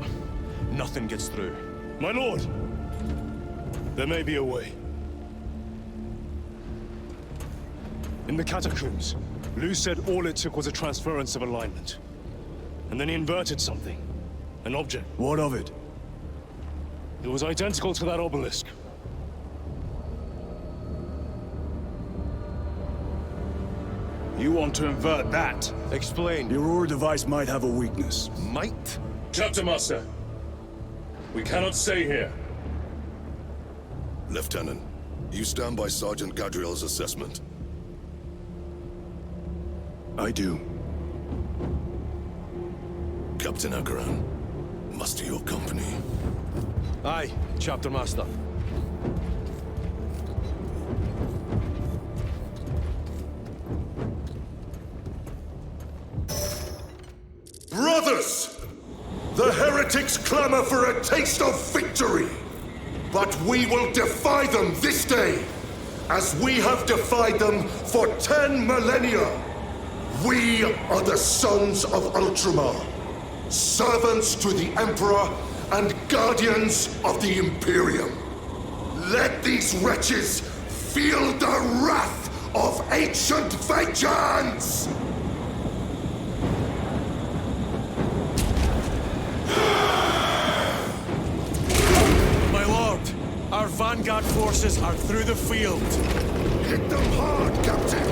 Nothing gets through. My lord! There may be a way. In the catacombs, Lou said all it took was a transference of alignment. And then he inverted something. An object. What of it? It was identical to that obelisk. You want to invert that? Explain. The Aurora device might have a weakness. Might? Chapter Master. We cannot stay here. Lieutenant, you stand by Sergeant Gadriel's assessment. I do. Captain Akaran, muster your company. Aye, Chapter Master. Brothers! The heretics clamor for a taste of victory! But we will defy them this day, as we have defied them for 10 millennia! We are the sons of Ultramar, servants to the Emperor and guardians of the Imperium. Let these wretches feel the wrath of ancient vengeance! My lord, our vanguard forces are through the field. Hit them hard, Captain!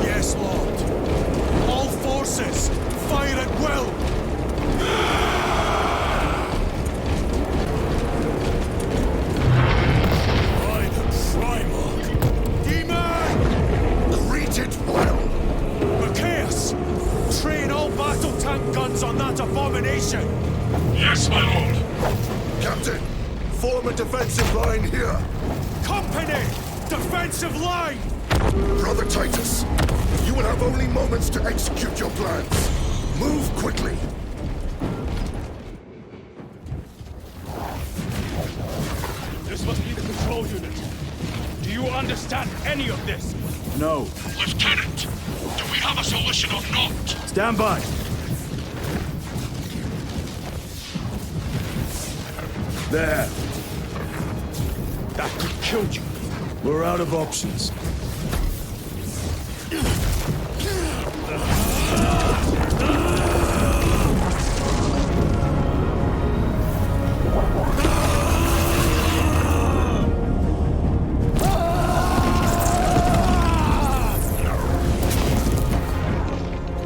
Yes, Lord. All forces, fire at will! By the Primarch! Demon! Greet it well! Machias! Train all battle tank guns on that abomination! Yes, my lord! Captain, form a defensive line here! Company! Defensive line! Brother Titus, you will have only moments to execute your plans. Move quickly! This must be the control unit. Do you understand any of this? No. Lieutenant, do we have a solution or not? Stand by! There. That could kill you. We're out of options.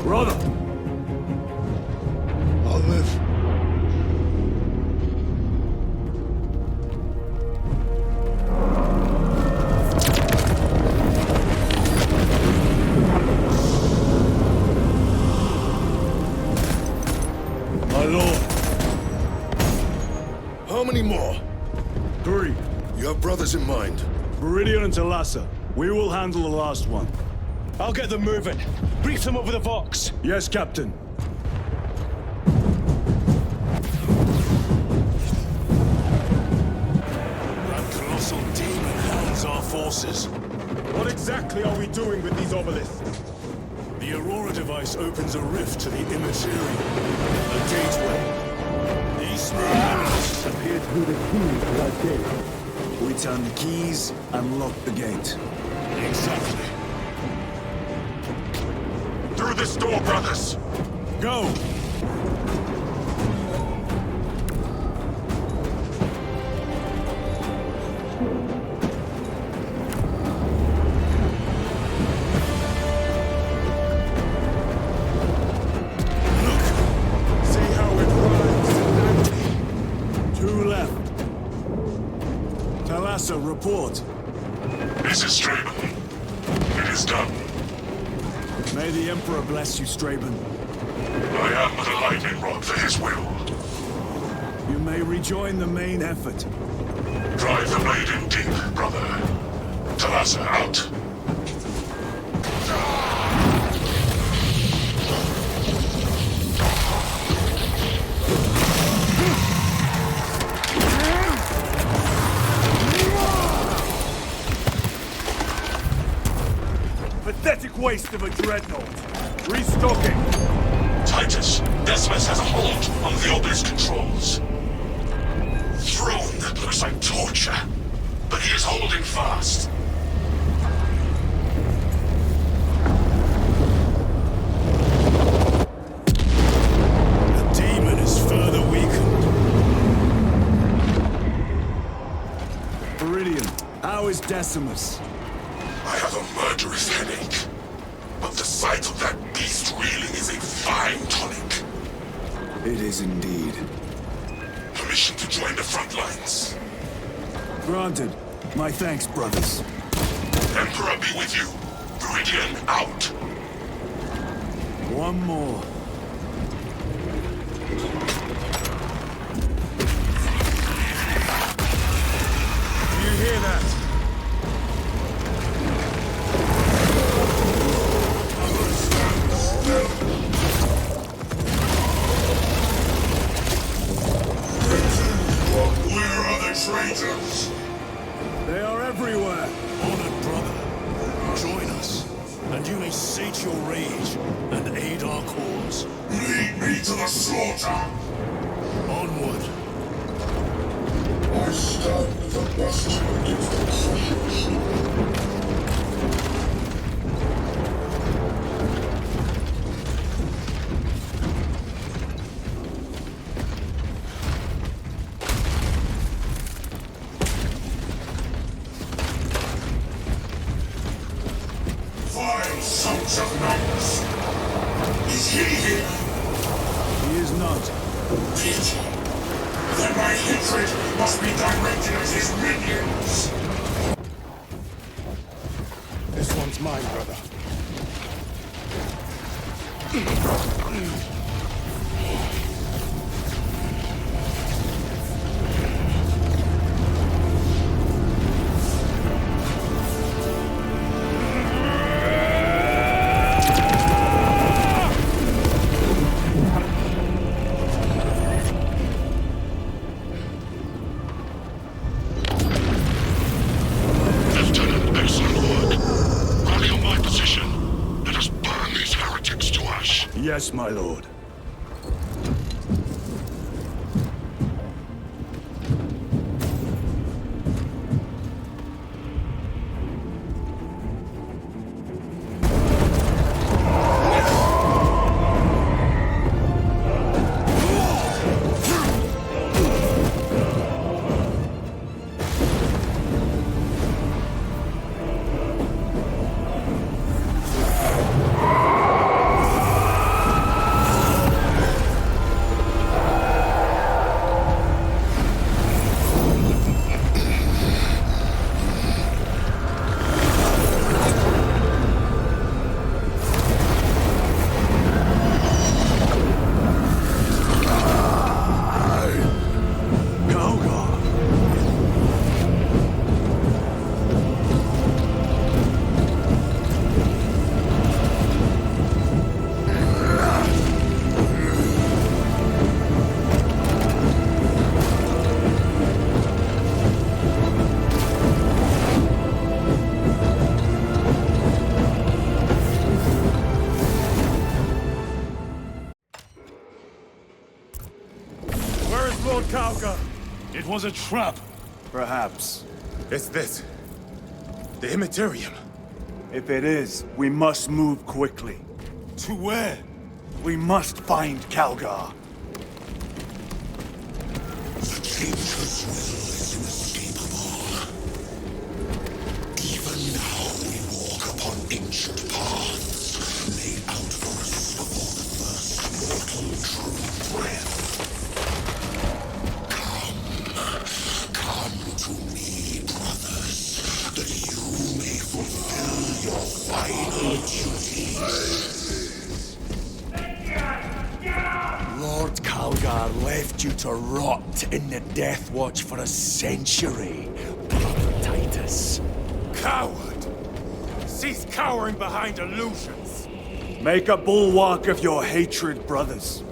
Brother! I'll live. My lord. How many more? 3. You have brothers in mind? Viridian and Talassa. We will handle the last one. I'll get them moving. Brief them over the Vox. Yes, Captain. That colossal demon hounds our forces. What exactly are we doing with these obelisks? The Aurora device opens a rift to the immaterial. A gateway. These small units appear to be the keys to that gate. We turn the keys and lock the gate. Exactly. Through this door, brothers! Go! See how it runs and empty. 2 left. Talassa, report. This is Straben. It is done. May the Emperor bless you, Straben. I am but a lightning rod for his will. You may rejoin the main effort. Drive the blade in deep, brother. Talassa out. Pathetic waste of a dreadnought. Restocking. Titus, Decimus has a hold on the obelisk controls. Throne that looks like torture, but he is holding fast. The demon is further weakened. Viridian, how is Decimus? I have a murderous headache, but the sight of that beast reeling is a fine tonic. It is indeed. Permission to join the front lines. Granted. My thanks, brothers. Emperor be with you. Viridian out. One more. Do you hear that? Where are the traitors? They are everywhere. Honored brother, join us, and you may sate your rage and aid our cause. Lead me to the slaughter. Onward. I stand the best against the crushers. Vile sons of knights. Is he here? He is not. Pity. Then my hatred must be directed at his minions. This one's mine, brother. Lieutenant, excellent work. Rally on my position. Let us burn these heretics to ash. Yes, my lord. It was a trap. Perhaps. It's this. The Imperium. If it is, we must move quickly. To where? We must find Calgar. The Changer's will is inescapable. Even now we walk upon ancient paths, laid out for us before the first mortal true breath. Come to me, brothers, that you may fulfill your final duties. Lord Calgar left you to rot in the Death Watch for a century, brother Titus. Coward! Cease cowering behind illusions! Make a bulwark of your hatred, brothers.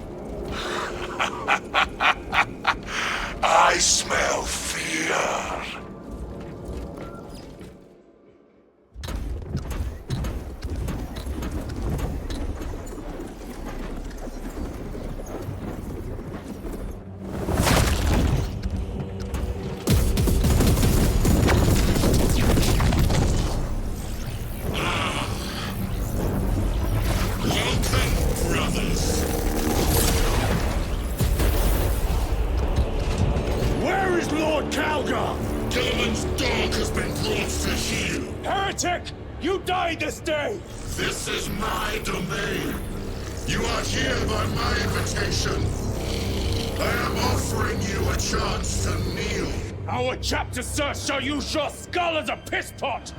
I smell fear. Guilliman's dog has been brought to heel. Heretic! You died this day! This is my domain. You are here by my invitation. I am offering you a chance to kneel. Our chapter, sir, shall use your skull as a piss pot!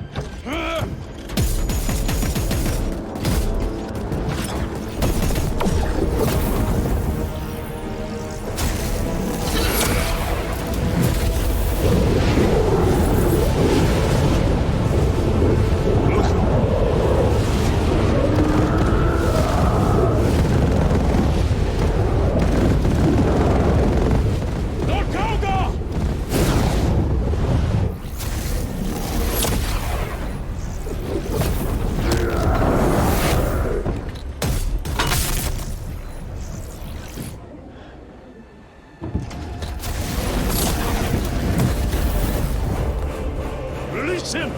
Release him,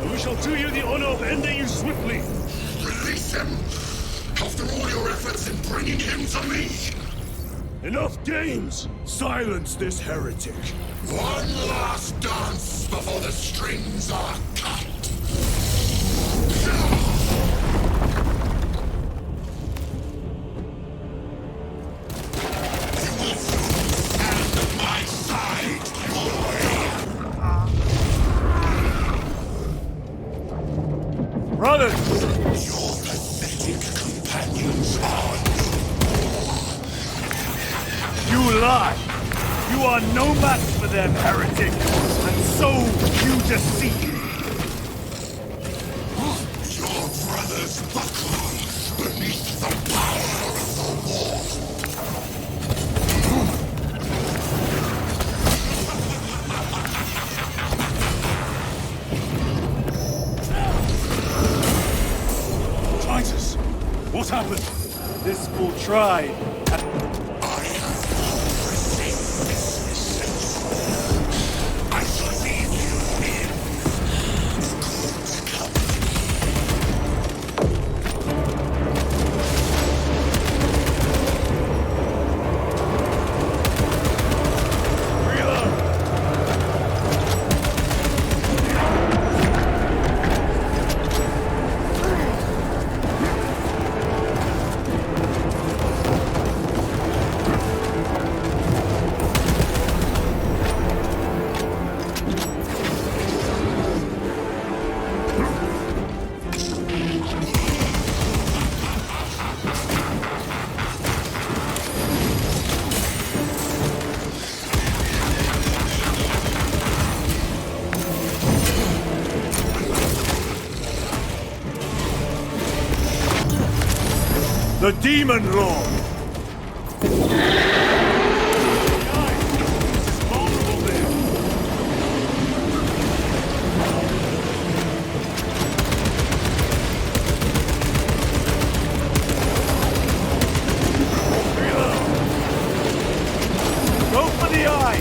and we shall do you the honor of ending you swiftly. Release him! After all your efforts in bringing him to me! Enough games! Silence this heretic! One last dance before the strings are cut! You will soon stand at my side, Brothers! Your pathetic companions are You lie! You are no match for them, heretic! And so you deceive! Your brothers buckle beneath the power of the war! Titus! What happened? This fool tried. I shall leave you in good company. The Demon Lord! Go for the eye!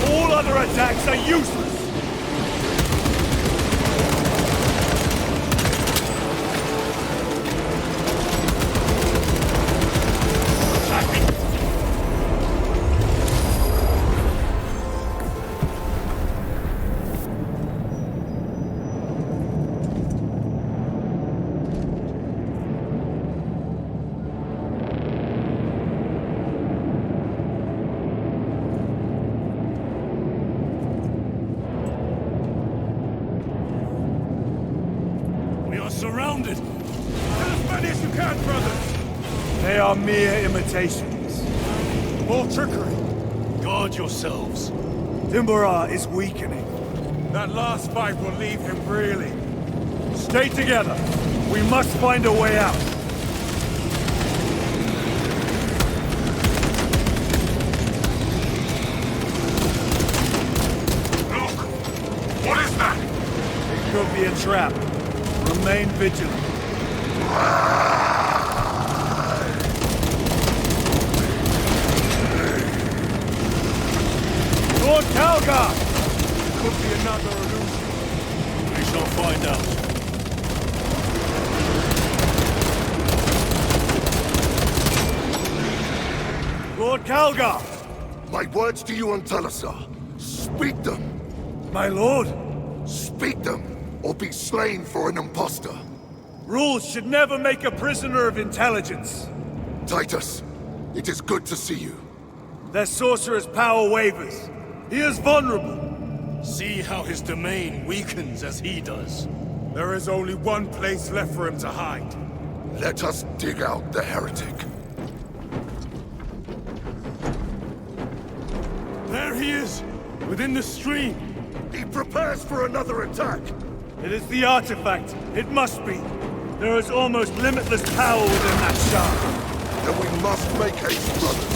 All other attacks are useless! Surrounded! Kill as many as you can, brothers! They are mere imitations. More trickery. Guard yourselves. Timbora is weakening. That last fight will leave him reeling. Stay together. We must find a way out. Look! What is that? It could be a trap. Remain vigilant. Lord Calgar! Could be another illusion. We shall find out. Lord Calgar! My words to you on Talasar. Speak them! My lord! Speak them, or be slain for an impostor. Rules should never make a prisoner of intelligence. Titus, it is good to see you. Their sorcerer's power wavers. He is vulnerable. See how his domain weakens as he does. There is only one place left for him to hide. Let us dig out the heretic. There he is, within the stream. He prepares for another attack. It is the artifact. It must be. There is almost limitless power within that shard. Then we must make haste, brothers.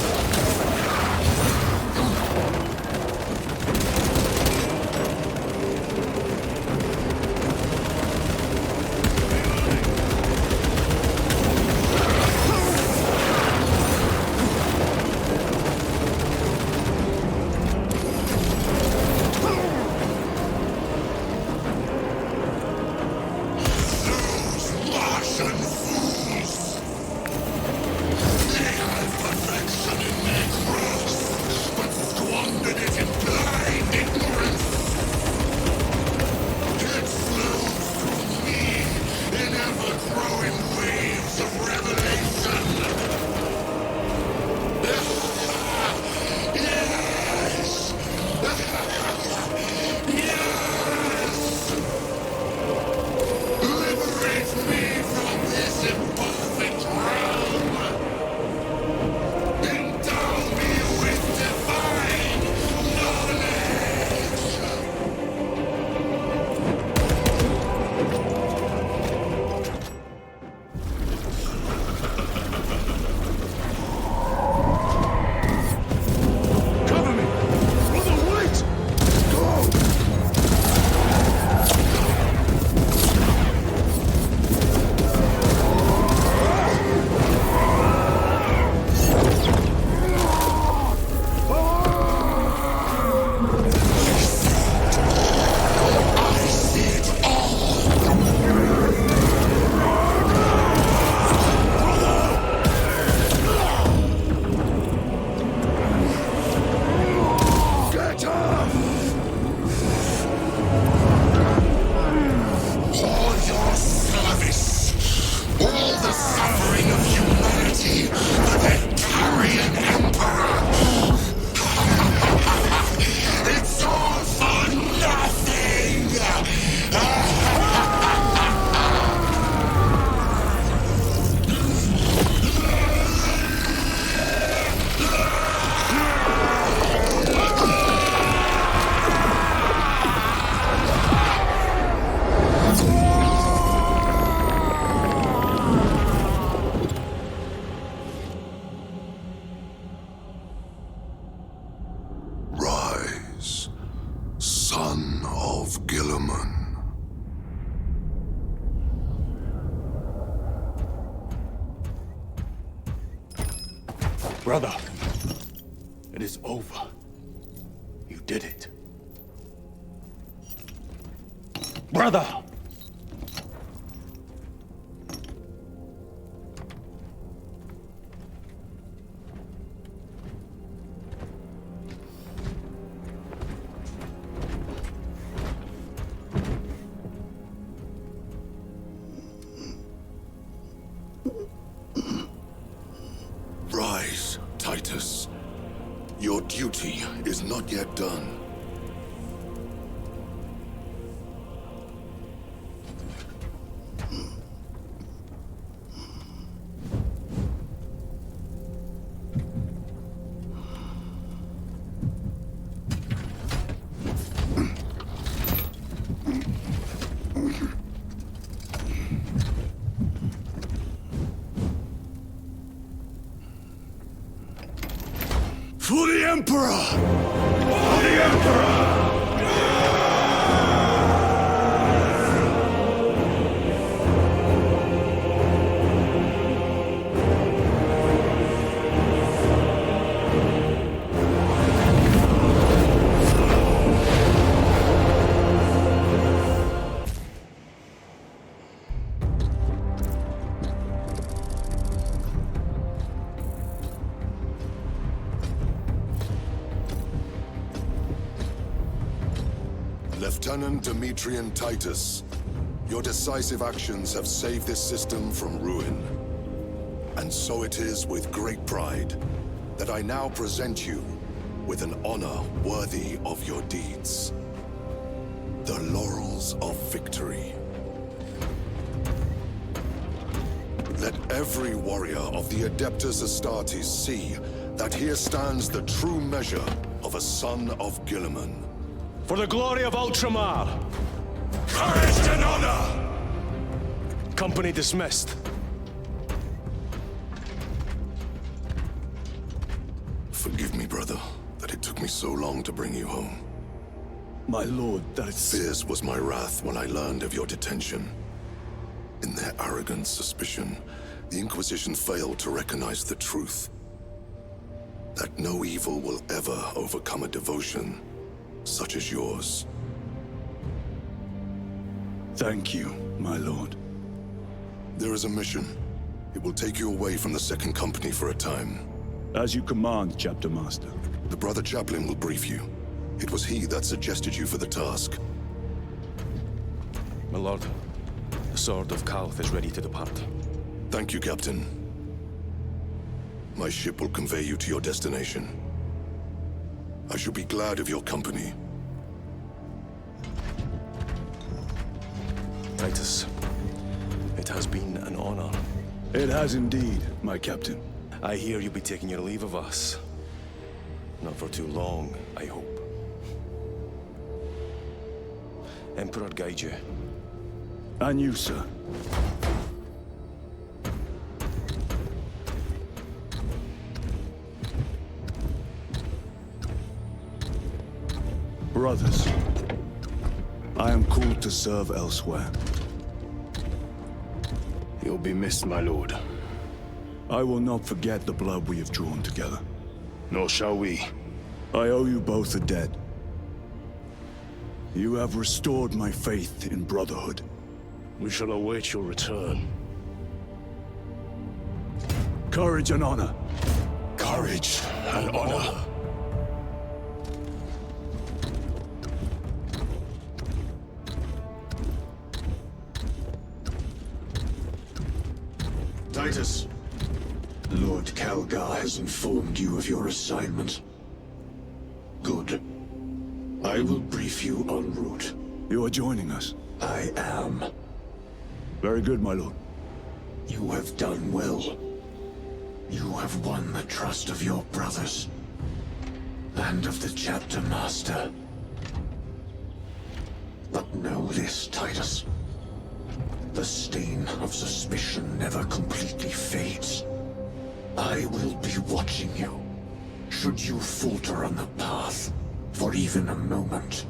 Guilliman. Brother, it is over. You did it. Brother! Rise, Titus. Your duty is not yet done. For the Emperor! For the Emperor! Lieutenant Demetrian Titus, your decisive actions have saved this system from ruin. And so it is with great pride that I now present you with an honor worthy of your deeds. The laurels of victory. Let every warrior of the Adeptus Astartes see that here stands the true measure of a son of Guilliman. For the glory of Ultramar! Courage and honor! Company dismissed. Forgive me, brother, that it took me so long to bring you home. My lord, that's... Fierce was my wrath when I learned of your detention. In their arrogant suspicion, the Inquisition failed to recognize the truth. That no evil will ever overcome a devotion such as yours. Thank you, my lord. There is a mission. It will take you away from the Second Company for a time. As you command, Chapter Master. The Brother Chaplain will brief you. It was he that suggested you for the task. My lord, the Sword of Kalth is ready to depart. Thank you, Captain. My ship will convey you to your destination. I shall be glad of your company. Titus, it has been an honor. It has indeed, my captain. I hear you'll be taking your leave of us. Not for too long, I hope. Emperor guide you. And you, sir. Brothers, I am called to serve elsewhere. You'll be missed, my lord. I will not forget the blood we have drawn together. Nor shall we. I owe you both a debt. You have restored my faith in brotherhood. We shall await your return. Courage and honor. Courage and honor. Titus, Lord Calgar has informed you of your assignment. Good. I will brief you en route. You are joining us? I am. Very good, my lord. You have done well. You have won the trust of your brothers. And of the Chapter Master. But know this, Titus. The stain of suspicion never completely fades. I will be watching you, should you falter on the path, for even a moment.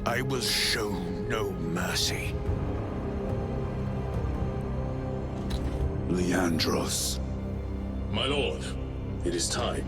I will show no mercy. Leandros. My lord, it is time.